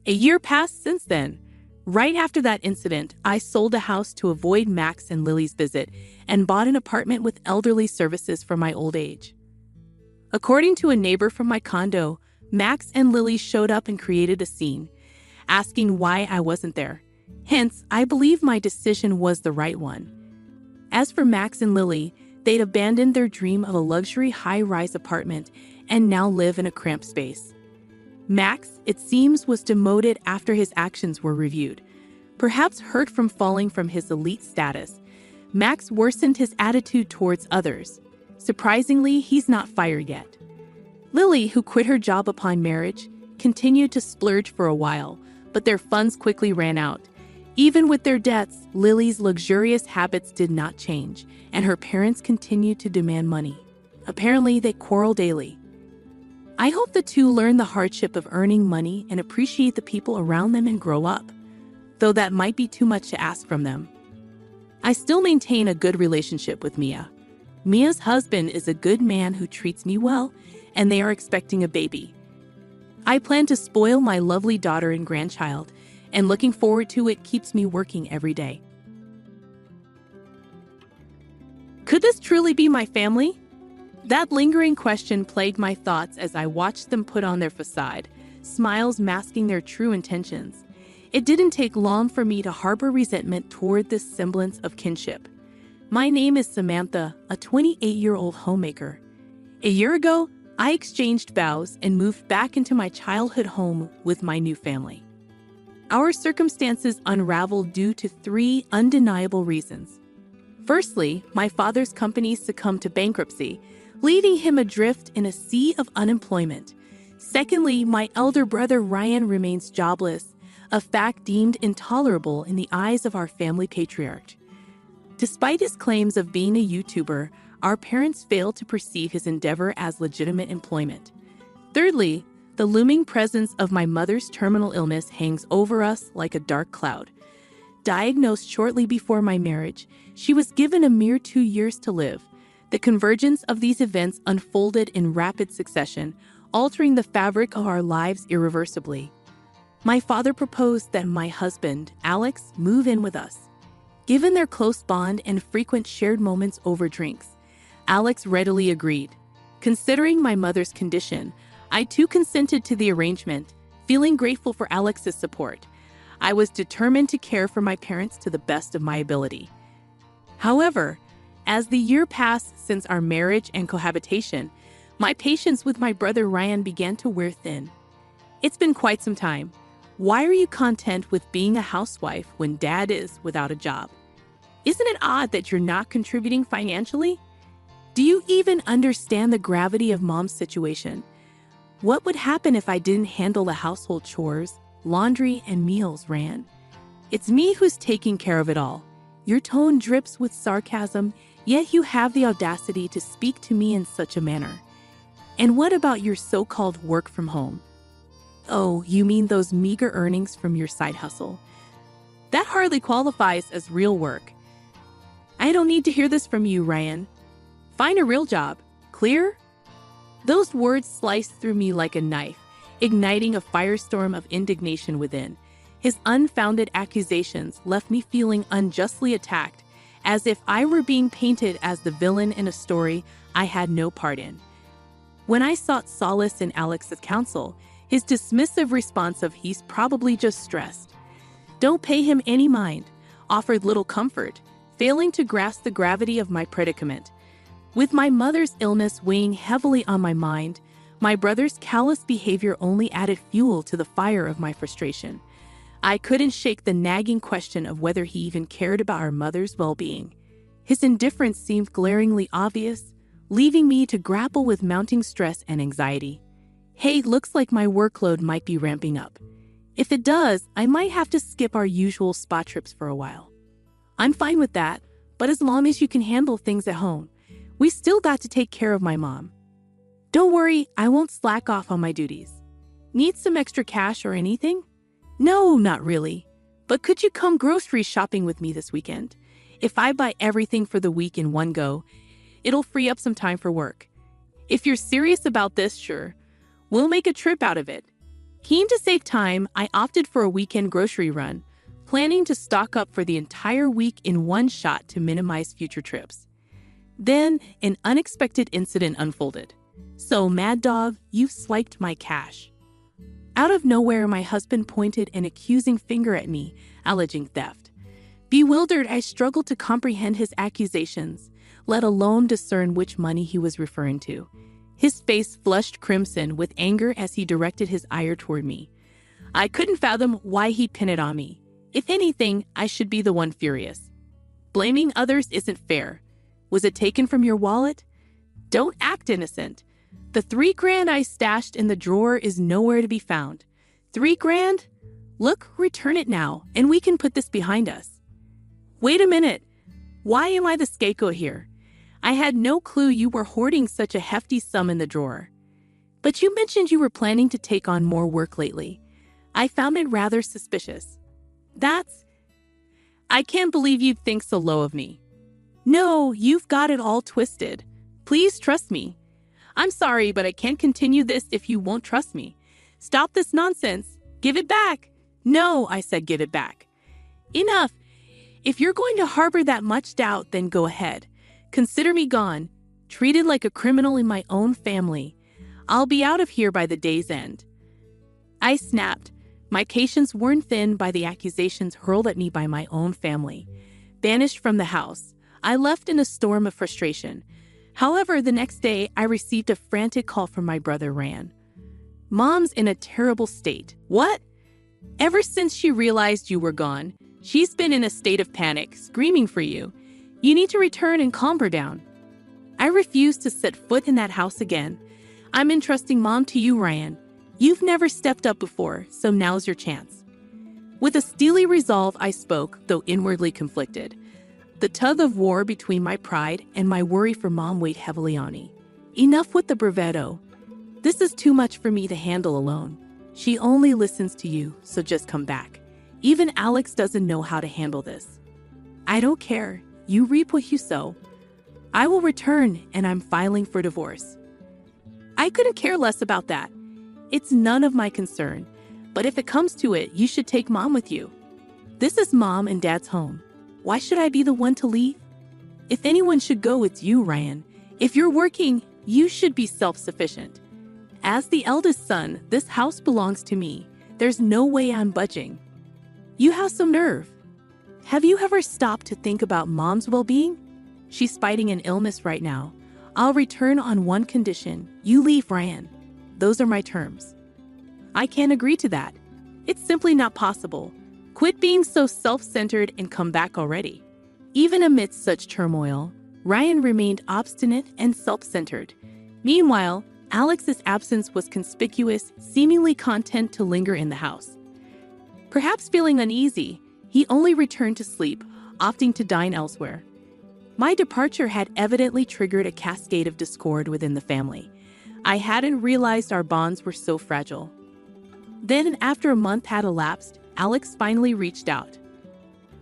A year passed since then. Right after that incident, I sold a house to avoid Max and Lily's visit and bought an apartment with elderly services for my old age. According to a neighbor from my condo, Max and Lily showed up and created a scene, asking why I wasn't there. Hence, I believe my decision was the right one. As for Max and Lily, they'd abandoned their dream of a luxury high-rise apartment and now live in a cramped space. Max, it seems, was demoted after his actions were reviewed. Perhaps hurt from falling from his elite status, Max worsened his attitude towards others. Surprisingly, he's not fired yet. Lily, who quit her job upon marriage, continued to splurge for a while, but their funds quickly ran out. Even with their debts, Lily's luxurious habits did not change, and her parents continued to demand money. Apparently, they quarrel daily. I hope the two learn the hardship of earning money and appreciate the people around them and grow up, though that might be too much to ask from them. I still maintain a good relationship with Mia. Mia's husband is a good man who treats me well, and they are expecting a baby. I plan to spoil my lovely daughter and grandchild, and looking forward to it keeps me working every day. Could this truly be my family? That lingering question plagued my thoughts as I watched them put on their facade, smiles masking their true intentions. It didn't take long for me to harbor resentment toward this semblance of kinship. My name is Samantha, a 28-year-old homemaker. A year ago, I exchanged vows and moved back into my childhood home with my new family. Our circumstances unraveled due to 3 undeniable reasons. Firstly, my father's company succumbed to bankruptcy, leaving him adrift in a sea of unemployment. Secondly, my elder brother Ryan remains jobless, a fact deemed intolerable in the eyes of our family patriarch. Despite his claims of being a YouTuber, our parents failed to perceive his endeavor as legitimate employment. Thirdly, the looming presence of my mother's terminal illness hangs over us like a dark cloud. Diagnosed shortly before my marriage, she was given a mere 2 years to live. The convergence of these events unfolded in rapid succession, altering the fabric of our lives irreversibly. My father proposed that my husband, Alex, move in with us. Given their close bond and frequent shared moments over drinks, Alex readily agreed. Considering my mother's condition, I too consented to the arrangement, feeling grateful for Alex's support. I was determined to care for my parents to the best of my ability. However, as the year passed since our marriage and cohabitation, my patience with my brother Ryan began to wear thin. It's been quite some time. Why are you content with being a housewife when dad is without a job? Isn't it odd that you're not contributing financially? Do you even understand the gravity of mom's situation? What would happen if I didn't handle the household chores, laundry, and meals, Ryan? It's me who's taking care of it all. Your tone drips with sarcasm, yet you have the audacity to speak to me in such a manner. And what about your so-called work from home? Oh, you mean those meager earnings from your side hustle? That hardly qualifies as real work. I don't need to hear this from you, Ryan. Find a real job. Clear? Those words sliced through me like a knife, igniting a firestorm of indignation within. His unfounded accusations left me feeling unjustly attacked, as if I were being painted as the villain in a story I had no part in. When I sought solace in Alex's counsel, his dismissive response of "he's probably just stressed, don't pay him any mind," offered little comfort, failing to grasp the gravity of my predicament. With my mother's illness weighing heavily on my mind, my brother's callous behavior only added fuel to the fire of my frustration. I couldn't shake the nagging question of whether he even cared about our mother's well-being. His indifference seemed glaringly obvious, leaving me to grapple with mounting stress and anxiety. Hey, looks like my workload might be ramping up. If it does, I might have to skip our usual spa trips for a while. I'm fine with that, but as long as you can handle things at home, we still got to take care of my mom. Don't worry, I won't slack off on my duties. Need some extra cash or anything? No, not really. But could you come grocery shopping with me this weekend? If I buy everything for the week in one go, it'll free up some time for work. If you're serious about this, sure, we'll make a trip out of it. Keen to save time, I opted for a weekend grocery run, planning to stock up for the entire week in one shot to minimize future trips. Then, an unexpected incident unfolded. So, Mad Dog, you've swiped my cash. Out of nowhere, my husband pointed an accusing finger at me, alleging theft. Bewildered, I struggled to comprehend his accusations, let alone discern which money he was referring to. His face flushed crimson with anger as he directed his ire toward me. I couldn't fathom why he'd pin it on me. If anything, I should be the one furious. Blaming others isn't fair. Was it taken from your wallet? Don't act innocent. The $3,000 I stashed in the drawer is nowhere to be found. $3,000? Look, return it now, and we can put this behind us. Wait a minute. Why am I the scapegoat here? I had no clue you were hoarding such a hefty sum in the drawer. But you mentioned you were planning to take on more work lately. I found it rather suspicious. I can't believe you'd think so low of me. No, you've got it all twisted. Please trust me. I'm sorry, but I can't continue this if you won't trust me. Stop this nonsense. Give it back. No, I said give it back. Enough. If you're going to harbor that much doubt, then go ahead. Consider me gone, treated like a criminal in my own family. I'll be out of here by the day's end. I snapped, my patience worn thin by the accusations hurled at me by my own family. Banished from the house, I left in a storm of frustration. However, the next day, I received a frantic call from my brother Ryan. Mom's in a terrible state. What? Ever since she realized you were gone, she's been in a state of panic, screaming for you. You need to return and calm her down. I refuse to set foot in that house again. I'm entrusting Mom to you, Ryan. You've never stepped up before, so now's your chance. With a steely resolve, I spoke, though inwardly conflicted. The tug of war between my pride and my worry for Mom weighed heavily on me. Enough with the bravado. This is too much for me to handle alone. She only listens to you, so just come back. Even Alex doesn't know how to handle this. I don't care. You reap what you sow. I will return, and I'm filing for divorce. I couldn't care less about that. It's none of my concern. But if it comes to it, you should take Mom with you. This is Mom and Dad's home. Why should I be the one to leave? If anyone should go, it's you, Ryan. If you're working, you should be self-sufficient. As the eldest son, this house belongs to me. There's no way I'm budging. You have some nerve. Have you ever stopped to think about Mom's well-being? She's fighting an illness right now. I'll return on one condition. You leave, Ryan. Those are my terms. I can't agree to that. It's simply not possible. Quit being so self-centered and come back already. Even amidst such turmoil, Ryan remained obstinate and self-centered. Meanwhile, Alex's absence was conspicuous, seemingly content to linger in the house. Perhaps feeling uneasy, he only returned to sleep, opting to dine elsewhere. My departure had evidently triggered a cascade of discord within the family. I hadn't realized our bonds were so fragile. Then, after a month had elapsed, Alex finally reached out.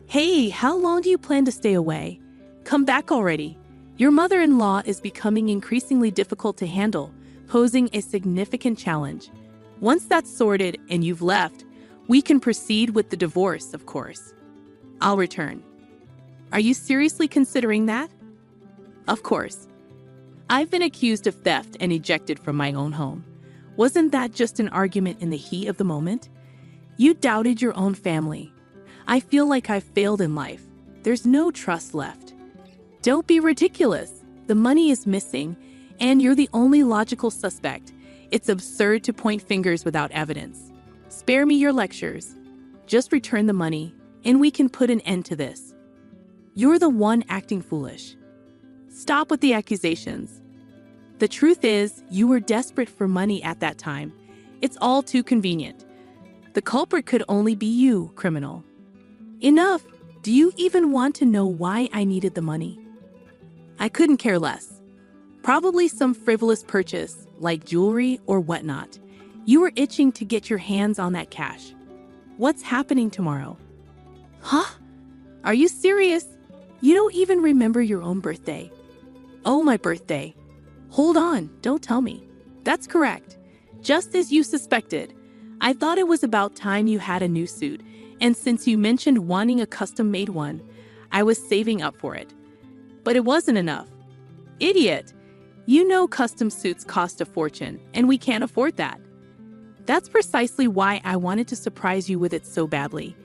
Hey, how long do you plan to stay away? Come back already. Your mother-in-law is becoming increasingly difficult to handle, posing a significant challenge. Once that's sorted and you've left, we can proceed with the divorce, of course. I'll return. Are you seriously considering that? Of course. I've been accused of theft and ejected from my own home. Wasn't that just an argument in the heat of the moment? You doubted your own family. I feel like I've failed in life. There's no trust left. Don't be ridiculous. The money is missing, and you're the only logical suspect. It's absurd to point fingers without evidence. Spare me your lectures. Just return the money, and we can put an end to this. You're the one acting foolish. Stop with the accusations. The truth is, you were desperate for money at that time. It's all too convenient. The culprit could only be you, criminal. Enough! Do you even want to know why I needed the money? I couldn't care less. Probably some frivolous purchase, like jewelry or whatnot. You were itching to get your hands on that cash. What's happening tomorrow? Huh? Are you serious? You don't even remember your own birthday. Oh, my birthday. Hold on, don't tell me. That's correct. Just as you suspected. I thought it was about time you had a new suit, and since you mentioned wanting a custom-made one, I was saving up for it. But it wasn't enough. Idiot! You know custom suits cost a fortune, and we can't afford that. That's precisely why I wanted to surprise you with it so badly.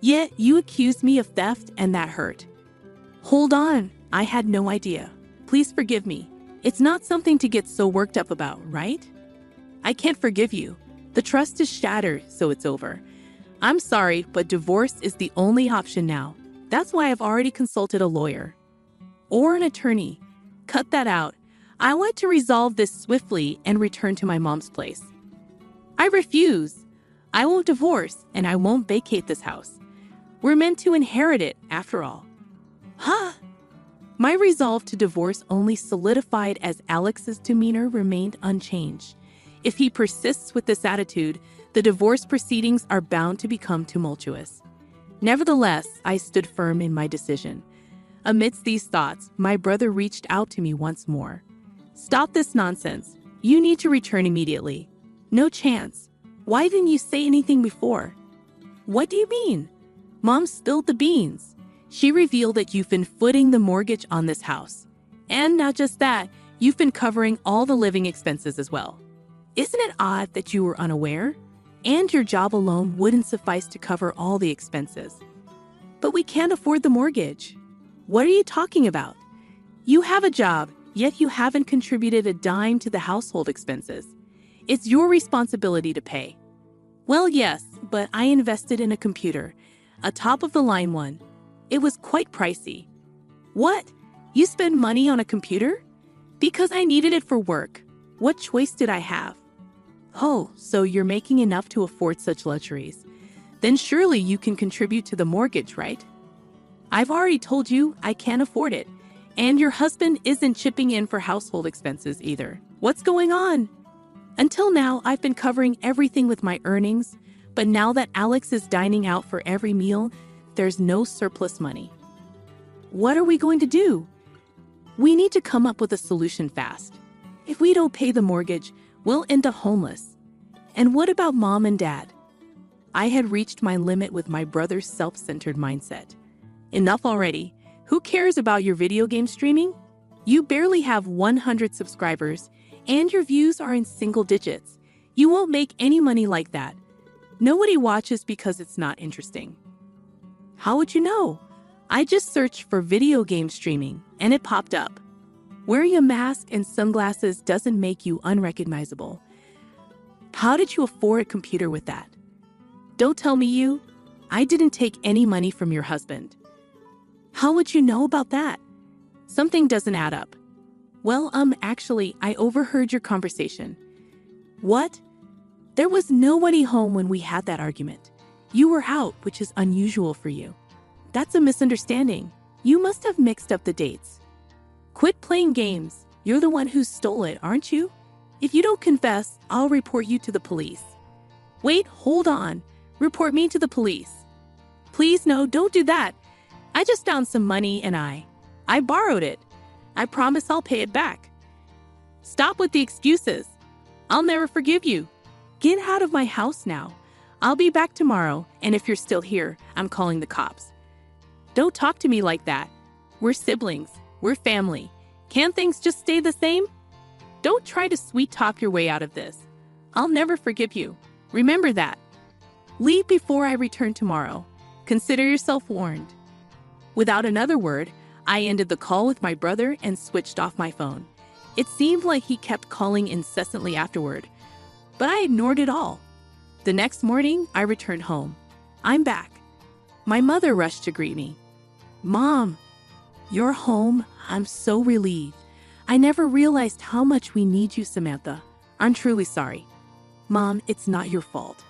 Yet you accused me of theft, and that hurt. Hold on, I had no idea. Please forgive me. It's not something to get so worked up about, right? I can't forgive you. The trust is shattered, so it's over. I'm sorry, but divorce is the only option now. That's why I've already consulted a lawyer. Or an attorney. Cut that out. I want to resolve this swiftly and return to my mom's place. I refuse. I won't divorce, and I won't vacate this house. We're meant to inherit it, after all. Huh? My resolve to divorce only solidified as Alex's demeanor remained unchanged. If he persists with this attitude, the divorce proceedings are bound to become tumultuous. Nevertheless, I stood firm in my decision. Amidst these thoughts, my brother reached out to me once more. Stop this nonsense. You need to return immediately. No chance. Why didn't you say anything before? What do you mean? Mom spilled the beans. She revealed that you've been footing the mortgage on this house. And not just that, you've been covering all the living expenses as well. Isn't it odd that you were unaware? And your job alone wouldn't suffice to cover all the expenses. But we can't afford the mortgage. What are you talking about? You have a job, yet you haven't contributed a dime to the household expenses. It's your responsibility to pay. Well, yes, but I invested in a computer, a top-of-the-line one. It was quite pricey. What? You spend money on a computer? Because I needed it for work. What choice did I have? Oh, so you're making enough to afford such luxuries. Then surely you can contribute to the mortgage, right? I've already told you I can't afford it. And your husband isn't chipping in for household expenses either. What's going on? Until now, I've been covering everything with my earnings, but now that Alex is dining out for every meal, there's no surplus money. What are we going to do? We need to come up with a solution fast. If we don't pay the mortgage, we'll end up homeless. And what about Mom and Dad? I had reached my limit with my brother's self-centered mindset. Enough already. Who cares about your video game streaming? You barely have 100 subscribers, and your views are in single digits. You won't make any money like that. Nobody watches because it's not interesting. How would you know? I just searched for video game streaming, and it popped up. Wearing a mask and sunglasses doesn't make you unrecognizable. How did you afford a computer with that? Don't tell me I didn't take any money from your husband. How would you know about that? Something doesn't add up. Well, actually, I overheard your conversation. What? There was nobody home when we had that argument. You were out, which is unusual for you. That's a misunderstanding. You must have mixed up the dates. Quit playing games. You're the one who stole it, aren't you? If you don't confess, I'll report you to the police. Wait, hold on. Report me to the police. Please, no, don't do that. I just found some money and I borrowed it. I promise I'll pay it back. Stop with the excuses. I'll never forgive you. Get out of my house now. I'll be back tomorrow, and if you're still here, I'm calling the cops. Don't talk to me like that. We're siblings. We're family. Can't things just stay the same? Don't try to sweet-talk your way out of this. I'll never forgive you. Remember that. Leave before I return tomorrow. Consider yourself warned. Without another word, I ended the call with my brother and switched off my phone. It seemed like he kept calling incessantly afterward, but I ignored it all. The next morning, I returned home. I'm back. My mother rushed to greet me. Mom, you're home. I'm so relieved. I never realized how much we need you, Samantha. I'm truly sorry. Mom, it's not your fault.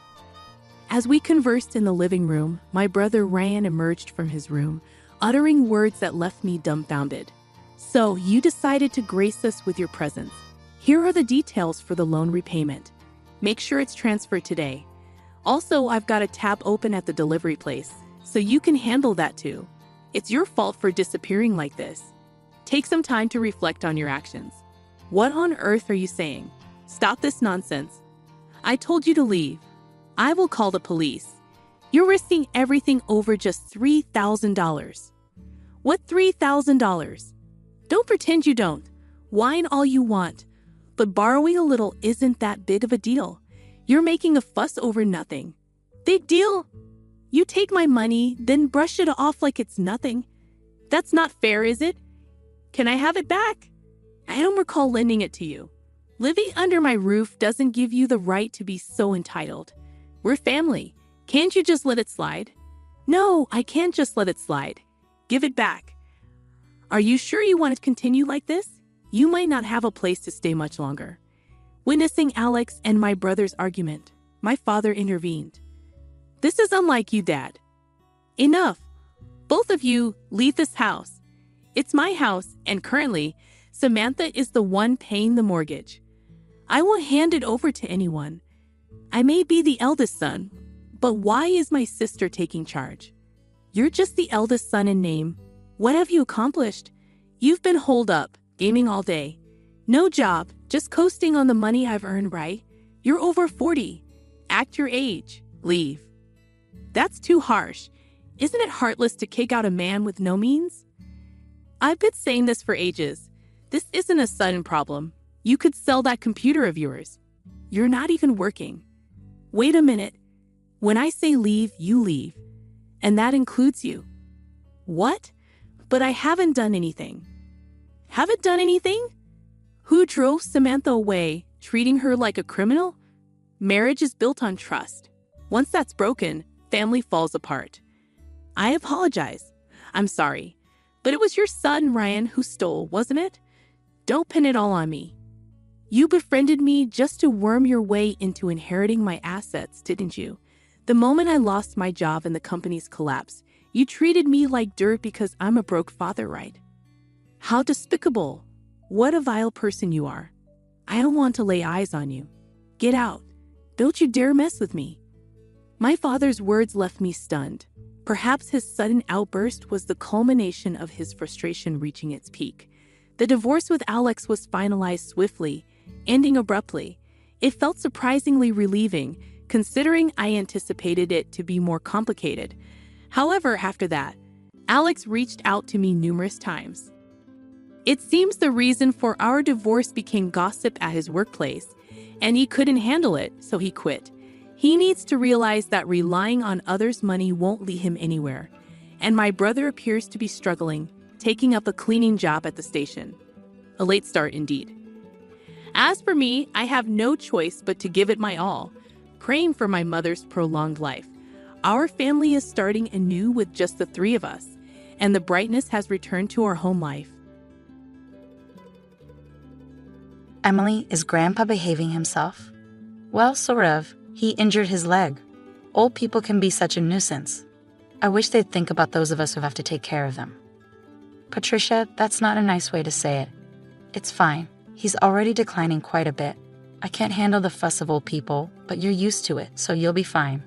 As we conversed in the living room, my brother Ryan emerged from his room, uttering words that left me dumbfounded. So, you decided to grace us with your presence. Here are the details for the loan repayment. Make sure it's transferred today. Also, I've got a tab open at the delivery place, so you can handle that too. It's your fault for disappearing like this. Take some time to reflect on your actions. What on earth are you saying? Stop this nonsense. I told you to leave. I will call the police. You're risking everything over just $3,000. What $3,000? Don't pretend you don't. Whine all you want. But borrowing a little isn't that big of a deal. You're making a fuss over nothing. Big deal? You take my money, then brush it off like it's nothing. That's not fair, is it? Can I have it back? I don't recall lending it to you. Living under my roof doesn't give you the right to be so entitled. We're family. Can't you just let it slide? No, I can't just let it slide. Give it back. Are you sure you want to continue like this? You might not have a place to stay much longer. Witnessing Alex and my brother's argument, my father intervened. This is unlike you, Dad. Enough. Both of you leave this house. It's my house, and currently, Samantha is the one paying the mortgage. I won't hand it over to anyone. I may be the eldest son, but why is my sister taking charge? You're just the eldest son in name. What have you accomplished? You've been holed up, gaming all day. No job, just coasting on the money I've earned, right? You're over 40. Act your age. Leave. That's too harsh. Isn't it heartless to kick out a man with no means? I've been saying this for ages. This isn't a sudden problem. You could sell that computer of yours. You're not even working. Wait a minute. When I say leave, you leave. And that includes you. What? But I haven't done anything. Haven't done anything? Who drove Samantha away, treating her like a criminal? Marriage is built on trust. Once that's broken, family falls apart. I apologize. I'm sorry. But it was your son, Ryan, who stole, wasn't it? Don't pin it all on me. You befriended me just to worm your way into inheriting my assets, didn't you? The moment I lost my job and the company's collapse, you treated me like dirt because I'm a broke father, right? How despicable. What a vile person you are. I don't want to lay eyes on you. Get out. Don't you dare mess with me. My father's words left me stunned. Perhaps his sudden outburst was the culmination of his frustration reaching its peak. The divorce with Alex was finalized swiftly, ending abruptly. It felt surprisingly relieving, considering I anticipated it to be more complicated. However, after that, Alex reached out to me numerous times. It seems the reason for our divorce became gossip at his workplace, and he couldn't handle it, so he quit. He needs to realize that relying on others' money won't lead him anywhere, and my brother appears to be struggling, taking up a cleaning job at the station. A late start indeed. As for me, I have no choice but to give it my all, praying for my mother's prolonged life. Our family is starting anew with just the three of us, and the brightness has returned to our home life. Emily, is Grandpa behaving himself? Well, sort of. He injured his leg. Old people can be such a nuisance. I wish they'd think about those of us who have to take care of them. Patricia, that's not a nice way to say it. It's fine. He's already declining quite a bit. I can't handle the fuss of old people, but you're used to it, so you'll be fine.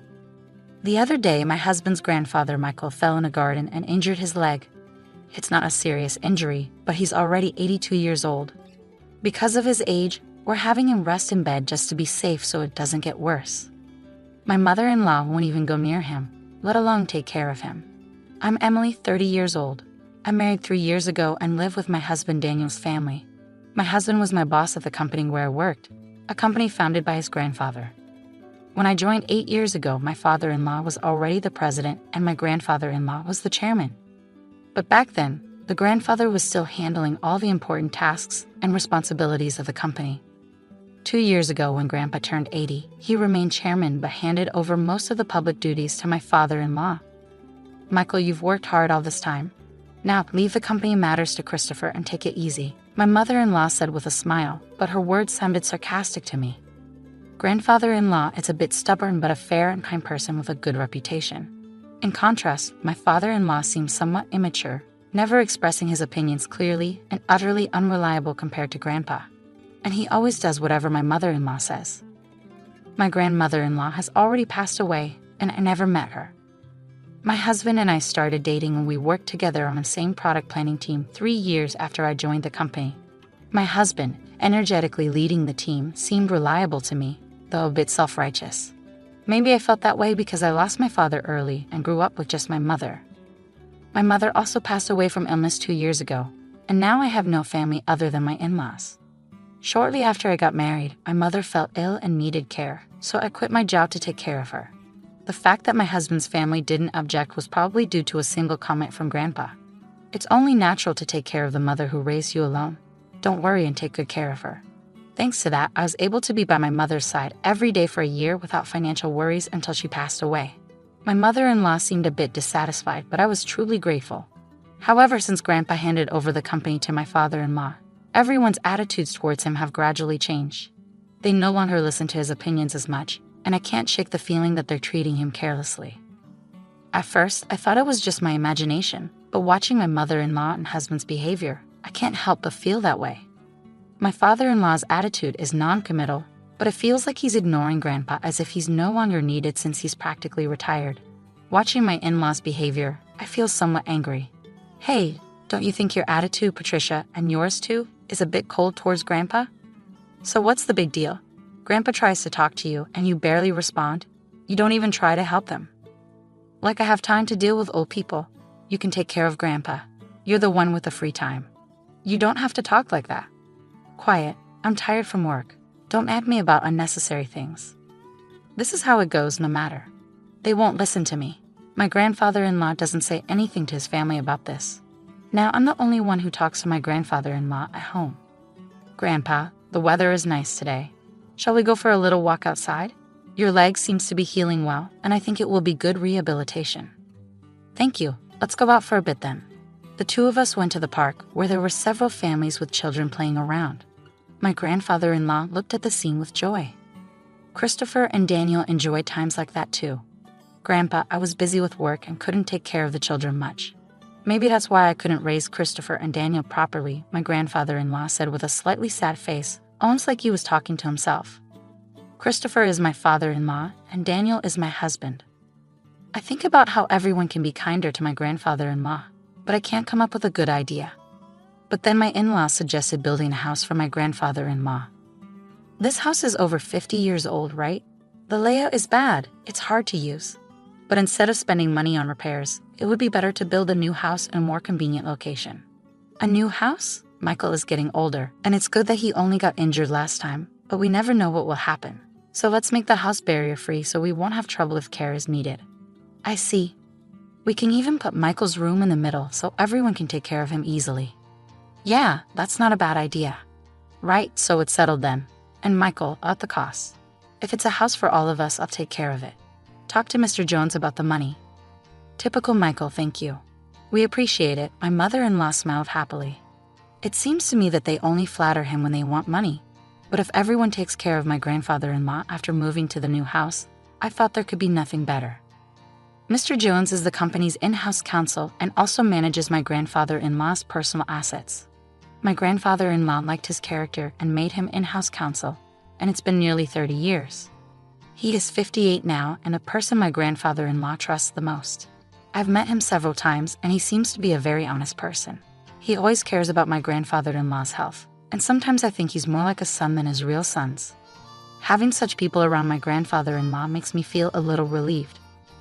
The other day, my husband's grandfather, Michael, fell in a garden and injured his leg. It's not a serious injury, but he's already 82 years old. Because of his age, we're having him rest in bed just to be safe so it doesn't get worse. My mother-in-law won't even go near him, let alone take care of him. I'm Emily, 30 years old. I married 3 years ago and live with my husband Daniel's family. My husband was my boss at the company where I worked, a company founded by his grandfather. When I joined 8 years ago, my father-in-law was already the president and my grandfather-in-law was the chairman. But back then, the grandfather was still handling all the important tasks and responsibilities of the company. 2 years ago, when Grandpa turned 80, he remained chairman but handed over most of the public duties to my father-in-law. Michael, you've worked hard all this time. Now, leave the company matters to Christopher and take it easy, my mother-in-law said with a smile, but her words sounded sarcastic to me. Grandfather-in-law is a bit stubborn but a fair and kind person with a good reputation. In contrast, my father-in-law seems somewhat immature, never expressing his opinions clearly and utterly unreliable compared to Grandpa. And he always does whatever my mother-in-law says. My grandmother-in-law has already passed away, and I never met her. My husband and I started dating when we worked together on the same product planning team 3 years after I joined the company. My husband, energetically leading the team, seemed reliable to me, though a bit self-righteous. Maybe I felt that way because I lost my father early and grew up with just my mother. My mother also passed away from illness 2 years ago, and now I have no family other than my in-laws. Shortly after I got married, my mother fell ill and needed care, so I quit my job to take care of her. The fact that my husband's family didn't object was probably due to a single comment from Grandpa. It's only natural to take care of the mother who raised you alone. Don't worry and take good care of her. Thanks to that, I was able to be by my mother's side every day for a year without financial worries until she passed away. My mother-in-law seemed a bit dissatisfied, but I was truly grateful. However, since Grandpa handed over the company to my father-in-law, everyone's attitudes towards him have gradually changed. They no longer listen to his opinions as much, and I can't shake the feeling that they're treating him carelessly. At first, I thought it was just my imagination, but watching my mother-in-law and husband's behavior, I can't help but feel that way. My father-in-law's attitude is non-committal, but it feels like he's ignoring Grandpa as if he's no longer needed since he's practically retired. Watching my in-laws' behavior, I feel somewhat angry. Hey, don't you think your attitude, Patricia, and yours too, is a bit cold towards Grandpa? So what's the big deal? Grandpa tries to talk to you and you barely respond. You don't even try to help them. Like I have time to deal with old people. You can take care of Grandpa. You're the one with the free time. You don't have to talk like that. Quiet, I'm tired from work. Don't add me about unnecessary things. This is how it goes no matter. They won't listen to me. My grandfather-in-law doesn't say anything to his family about this. Now I'm the only one who talks to my grandfather-in-law at home. Grandpa, the weather is nice today. Shall we go for a little walk outside? Your leg seems to be healing well, and I think it will be good rehabilitation. Thank you. Let's go out for a bit then. The two of us went to the park, where there were several families with children playing around. My grandfather-in-law looked at the scene with joy. Christopher and Daniel enjoyed times like that too. Grandpa, I was busy with work and couldn't take care of the children much. Maybe that's why I couldn't raise Christopher and Daniel properly, my grandfather-in-law said with a slightly sad face, almost like he was talking to himself. Christopher is my father-in-law, and Daniel is my husband. I think about how everyone can be kinder to my grandfather-in-law, but I can't come up with a good idea. But then my in-laws suggested building a house for my grandfather-in-law. This house is over 50 years old, right? The layout is bad. It's hard to use. But instead of spending money on repairs, it would be better to build a new house in a more convenient location. A new house? Michael is getting older, and it's good that he only got injured last time, but we never know what will happen. So let's make the house barrier-free so we won't have trouble if care is needed. I see. We can even put Michael's room in the middle so everyone can take care of him easily. Yeah, that's not a bad idea. Right, so it's settled then. And Michael, at the cost. If it's a house for all of us, I'll take care of it. Talk to Mr. Jones about the money. Typical Michael, thank you. We appreciate it, my mother-in-law smiled happily. It seems to me that they only flatter him when they want money. But if everyone takes care of my grandfather-in-law after moving to the new house, I thought there could be nothing better. Mr. Jones is the company's in-house counsel and also manages my grandfather-in-law's personal assets. My grandfather-in-law liked his character and made him in-house counsel, and it's been nearly 30 years. He is 58 now and the person my grandfather-in-law trusts the most. I've met him several times and he seems to be a very honest person. He always cares about my grandfather-in-law's health, and sometimes I think he's more like a son than his real sons. Having such people around my grandfather-in-law makes me feel a little relieved.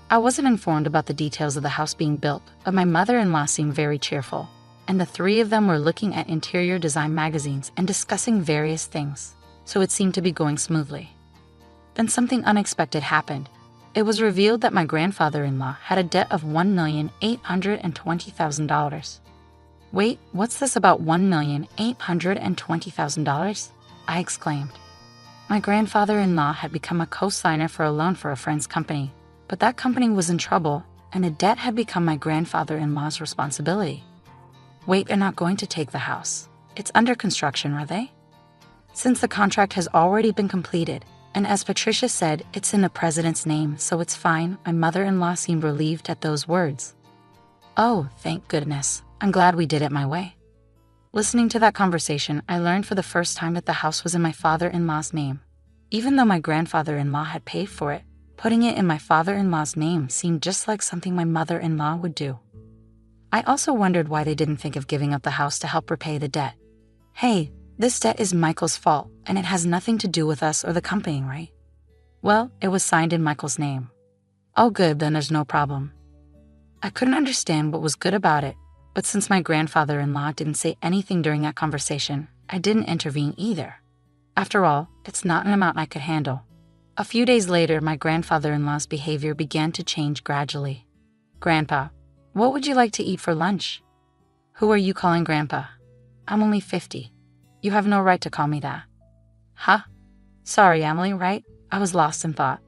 I wasn't informed about the details of the house being built, but my mother-in-law seemed very cheerful, and the three of them were looking at interior design magazines and discussing various things, so it seemed to be going smoothly. Then something unexpected happened. It was revealed that my grandfather-in-law had a debt of $1,820,000. Wait, what's this about $1,820,000? I exclaimed. My grandfather-in-law had become a co-signer for a loan for a friend's company, but that company was in trouble, and a debt had become my grandfather-in-law's responsibility. Wait, they're not going to take the house. It's under construction, are they? Since the contract has already been completed, and as Patricia said, it's in the president's name, so it's fine, my mother-in-law seemed relieved at those words. Oh, thank goodness. I'm glad we did it my way. Listening to that conversation, I learned for the first time that the house was in my father-in-law's name. Even though my grandfather-in-law had paid for it, putting it in my father-in-law's name seemed just like something my mother-in-law would do. I also wondered why they didn't think of giving up the house to help repay the debt. Hey, this debt is Michael's fault, and it has nothing to do with us or the company, right? Well, it was signed in Michael's name. Oh good, then there's no problem. I couldn't understand what was good about it, but since my grandfather-in-law didn't say anything during that conversation, I didn't intervene either. After all, it's not an amount I could handle. A few days later, my grandfather-in-law's behavior began to change gradually. Grandpa, what would you like to eat for lunch? Who are you calling Grandpa? I'm only 50. You have no right to call me that. Huh? Sorry, Emily, right? I was lost in thought.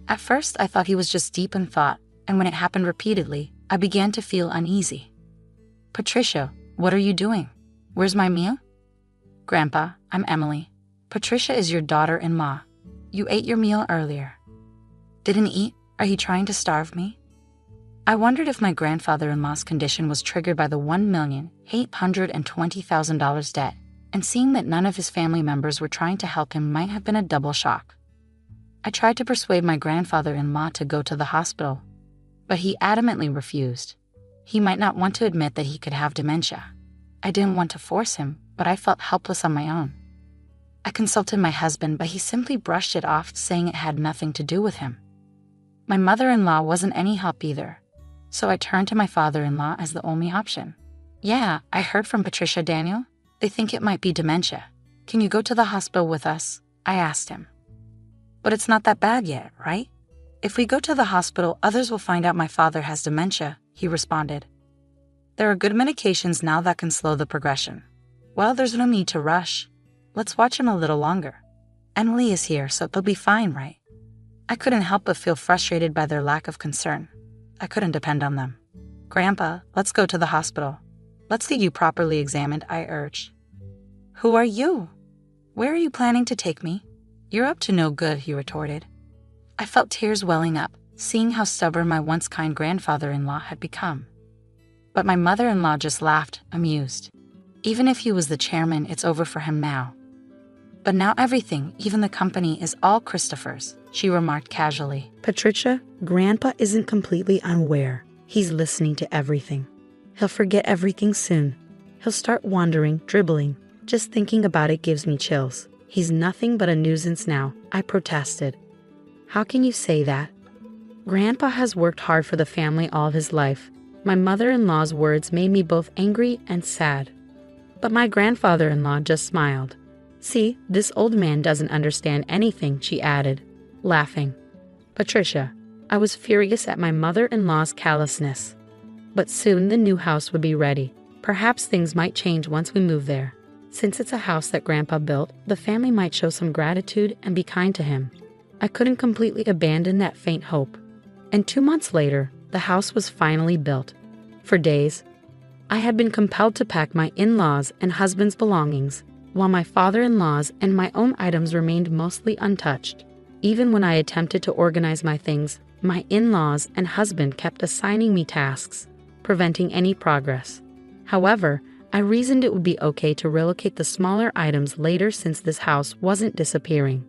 At first, I thought he was just deep in thought, and when it happened repeatedly, I began to feel uneasy. Patricia, what are you doing? Where's my meal? Grandpa, I'm Emily. Patricia is your daughter-in-law. You ate your meal earlier. Didn't eat? Are you trying to starve me? I wondered if my grandfather-in-law's condition was triggered by the $1,820,000 debt, and seeing that none of his family members were trying to help him might have been a double shock. I tried to persuade my grandfather-in-law to go to the hospital, but he adamantly refused. He might not want to admit that he could have dementia. I didn't want to force him, but I felt helpless on my own. I consulted my husband, but he simply brushed it off, saying it had nothing to do with him. My mother-in-law wasn't any help either, so I turned to my father-in-law as the only option. Yeah, I heard from Patricia, Daniel. They think it might be dementia. Can you go to the hospital with us? I asked him. But it's not that bad yet, right? If we go to the hospital, others will find out my father has dementia, he responded. There are good medications now that can slow the progression. Well, there's no need to rush. Let's watch him a little longer. Emily is here, so they'll be fine, right? I couldn't help but feel frustrated by their lack of concern. I couldn't depend on them. Grandpa, let's go to the hospital. Let's get you properly examined, I urged. Who are you? Where are you planning to take me? You're up to no good, he retorted. I felt tears welling up, seeing how stubborn my once kind grandfather-in-law had become. But my mother-in-law just laughed, amused. Even if he was the chairman, it's over for him now. But now everything, even the company, is all Christopher's, she remarked casually. Patricia, Grandpa isn't completely unaware. He's listening to everything. He'll forget everything soon. He'll start wandering, dribbling. Just thinking about it gives me chills. He's nothing but a nuisance now, I protested. How can you say that? Grandpa has worked hard for the family all of his life. My mother-in-law's words made me both angry and sad. But my grandfather-in-law just smiled. See, this old man doesn't understand anything, she added, laughing. Patricia, I was furious at my mother-in-law's callousness. But soon the new house would be ready. Perhaps things might change once we move there. Since it's a house that Grandpa built, the family might show some gratitude and be kind to him. I couldn't completely abandon that faint hope. And 2 months later, the house was finally built. For days, I had been compelled to pack my in-laws' and husband's belongings, while my father-in-law's and my own items remained mostly untouched. Even when I attempted to organize my things, my in-laws and husband kept assigning me tasks, preventing any progress. However, I reasoned it would be okay to relocate the smaller items later since this house wasn't disappearing.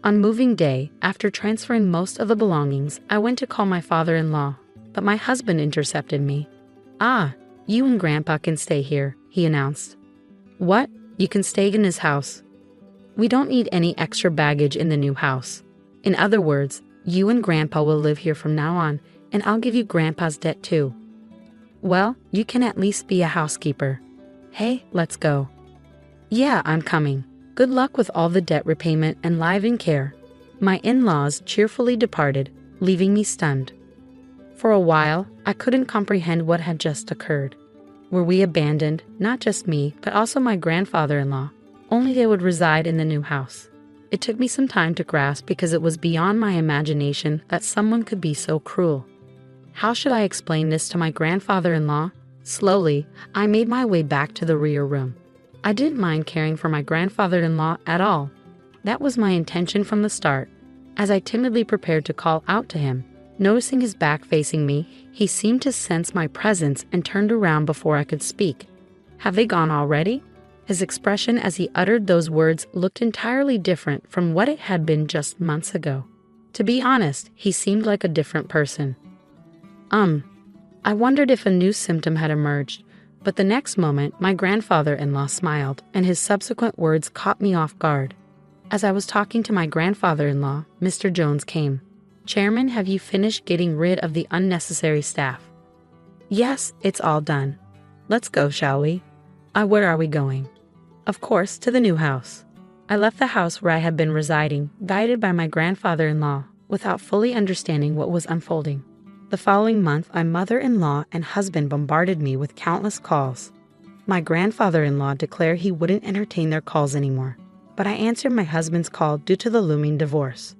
On moving day, after transferring most of the belongings, I went to call my father-in-law, but my husband intercepted me. "Ah, you and Grandpa can stay here," he announced. "What? You can stay in his house? We don't need any extra baggage in the new house. In other words, you and Grandpa will live here from now on, and I'll give you Grandpa's debt too." "Well, you can at least be a housekeeper. Hey, let's go." "Yeah, I'm coming. Good luck with all the debt repayment and live-in care." My in-laws cheerfully departed, leaving me stunned. For a while, I couldn't comprehend what had just occurred. Were we abandoned, not just me, but also my grandfather-in-law, only they would reside in the new house? It took me some time to grasp because it was beyond my imagination that someone could be so cruel. How should I explain this to my grandfather-in-law? Slowly, I made my way back to the rear room. I didn't mind caring for my grandfather-in-law at all. That was my intention from the start. As I timidly prepared to call out to him, noticing his back facing me, he seemed to sense my presence and turned around before I could speak. "Have they gone already?" His expression as he uttered those words looked entirely different from what it had been just months ago. To be honest, he seemed like a different person. I wondered if a new symptom had emerged, but the next moment my grandfather-in-law smiled, and his subsequent words caught me off guard. As I was talking to my grandfather-in-law, Mr. Jones came. "Chairman, have you finished getting rid of the unnecessary staff?" "Yes, it's all done. Let's go, shall we?" Where are we going?" "Of course, to the new house." I left the house where I had been residing, guided by my grandfather-in-law, without fully understanding what was unfolding. The following month, my mother-in-law and husband bombarded me with countless calls. My grandfather-in-law declared he wouldn't entertain their calls anymore, but I answered my husband's call due to the looming divorce.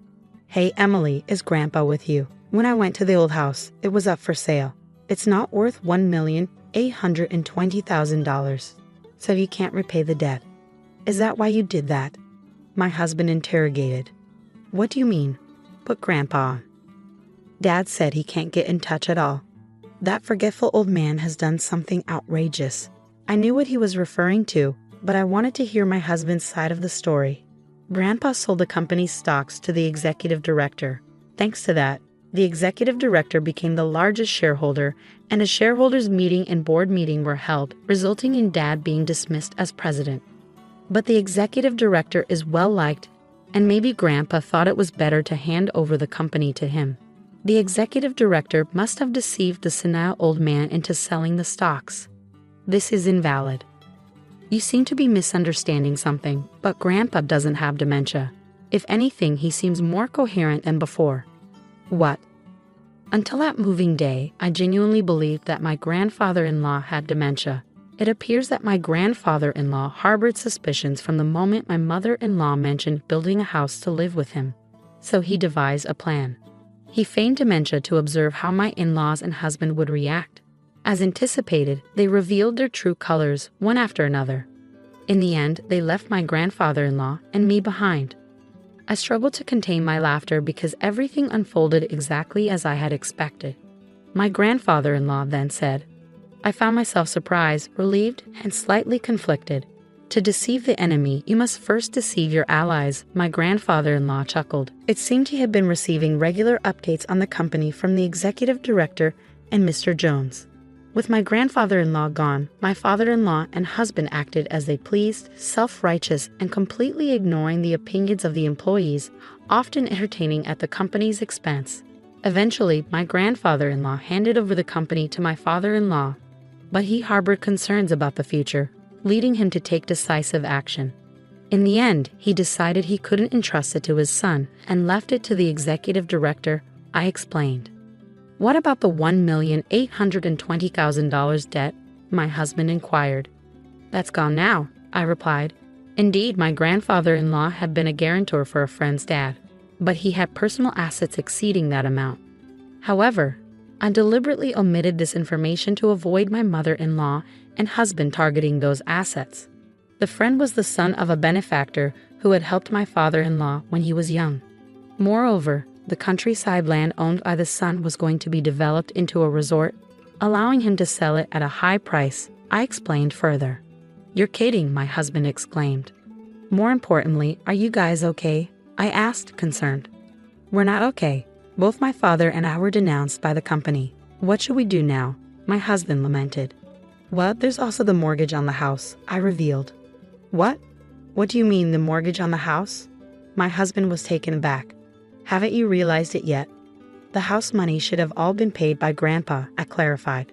"Hey, Emily, is Grandpa with you? When I went to the old house, it was up for sale. It's not worth $1,820,000, so you can't repay the debt." "Is that why you did that?" my husband interrogated. "What do you mean? Put Grandpa on." "Dad said he can't get in touch at all. That forgetful old man has done something outrageous." I knew what he was referring to, but I wanted to hear my husband's side of the story. Grandpa sold the company's stocks to the executive director. Thanks to that, the executive director became the largest shareholder, and a shareholders' meeting and board meeting were held, resulting in Dad being dismissed as president. But the executive director is well-liked, and maybe Grandpa thought it was better to hand over the company to him. The executive director must have deceived the senile old man into selling the stocks. This is invalid. You seem to be misunderstanding something, but Grandpa doesn't have dementia. If anything, he seems more coherent than before. What? Until that moving day, I genuinely believed that my grandfather-in-law had dementia. It appears that my grandfather-in-law harbored suspicions from the moment my mother-in-law mentioned building a house to live with him. So he devised a plan. He feigned dementia to observe how my in-laws and husband would react. As anticipated, they revealed their true colors, one after another. In the end, they left my grandfather-in-law and me behind. I struggled to contain my laughter because everything unfolded exactly as I had expected. My grandfather-in-law then said, I found myself surprised, relieved, and slightly conflicted. To deceive the enemy, you must first deceive your allies, my grandfather-in-law chuckled. It seemed he had been receiving regular updates on the company from the executive director and Mr. Jones. With my grandfather-in-law gone, my father-in-law and husband acted as they pleased, self-righteous, and completely ignoring the opinions of the employees, often entertaining at the company's expense. Eventually, my grandfather-in-law handed over the company to my father-in-law, but he harbored concerns about the future, leading him to take decisive action. In the end, he decided he couldn't entrust it to his son and left it to the executive director. I explained. What about the $1,820,000 debt? My husband inquired. That's gone now, I replied. Indeed, my grandfather-in-law had been a guarantor for a friend's dad, but he had personal assets exceeding that amount. However, I deliberately omitted this information to avoid my mother-in-law and husband targeting those assets. The friend was the son of a benefactor who had helped my father-in-law when he was young. Moreover, the countryside land owned by the son was going to be developed into a resort, allowing him to sell it at a high price. I explained further. You're kidding, my husband exclaimed. More importantly, are you guys okay? I asked, concerned. We're not okay. Both my father and I were denounced by the company. What should we do now? My husband lamented. Well, there's also the mortgage on the house, I revealed. What? What do you mean, the mortgage on the house? My husband was taken aback. Haven't you realized it yet? The house money should have all been paid by Grandpa, I clarified.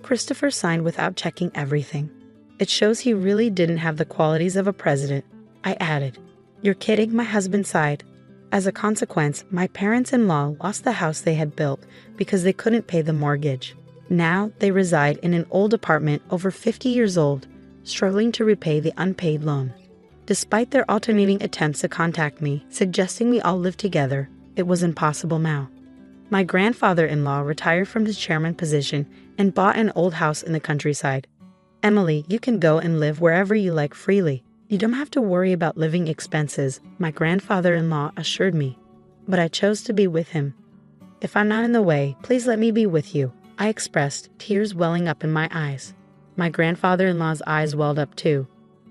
Christopher signed without checking everything. It shows he really didn't have the qualities of a president, I added. You're kidding, my husband sighed. As a consequence, my parents-in-law lost the house they had built because they couldn't pay the mortgage. Now they reside in an old apartment over 50 years old, struggling to repay the unpaid loan. Despite their alternating attempts to contact me, suggesting we all live together, it was impossible now. My grandfather-in-law retired from his chairman position and bought an old house in the countryside. Emily, you can go and live wherever you like freely. You don't have to worry about living expenses, my grandfather-in-law assured me. But I chose to be with him. If I'm not in the way, please let me be with you, I expressed, tears welling up in my eyes. My grandfather-in-law's eyes welled up too.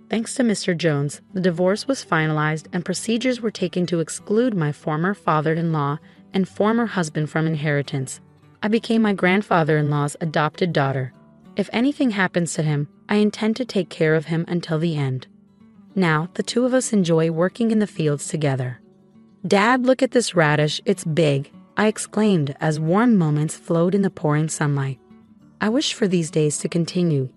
Thanks to Mr. Jones, the divorce was finalized and procedures were taken to exclude my former father-in-law and former husband from inheritance. I became my grandfather-in-law's adopted daughter. If anything happens to him, I intend to take care of him until the end. Now, the two of us enjoy working in the fields together. Dad, look at this radish, it's big, I exclaimed as warm moments flowed in the pouring sunlight. I wish for these days to continue,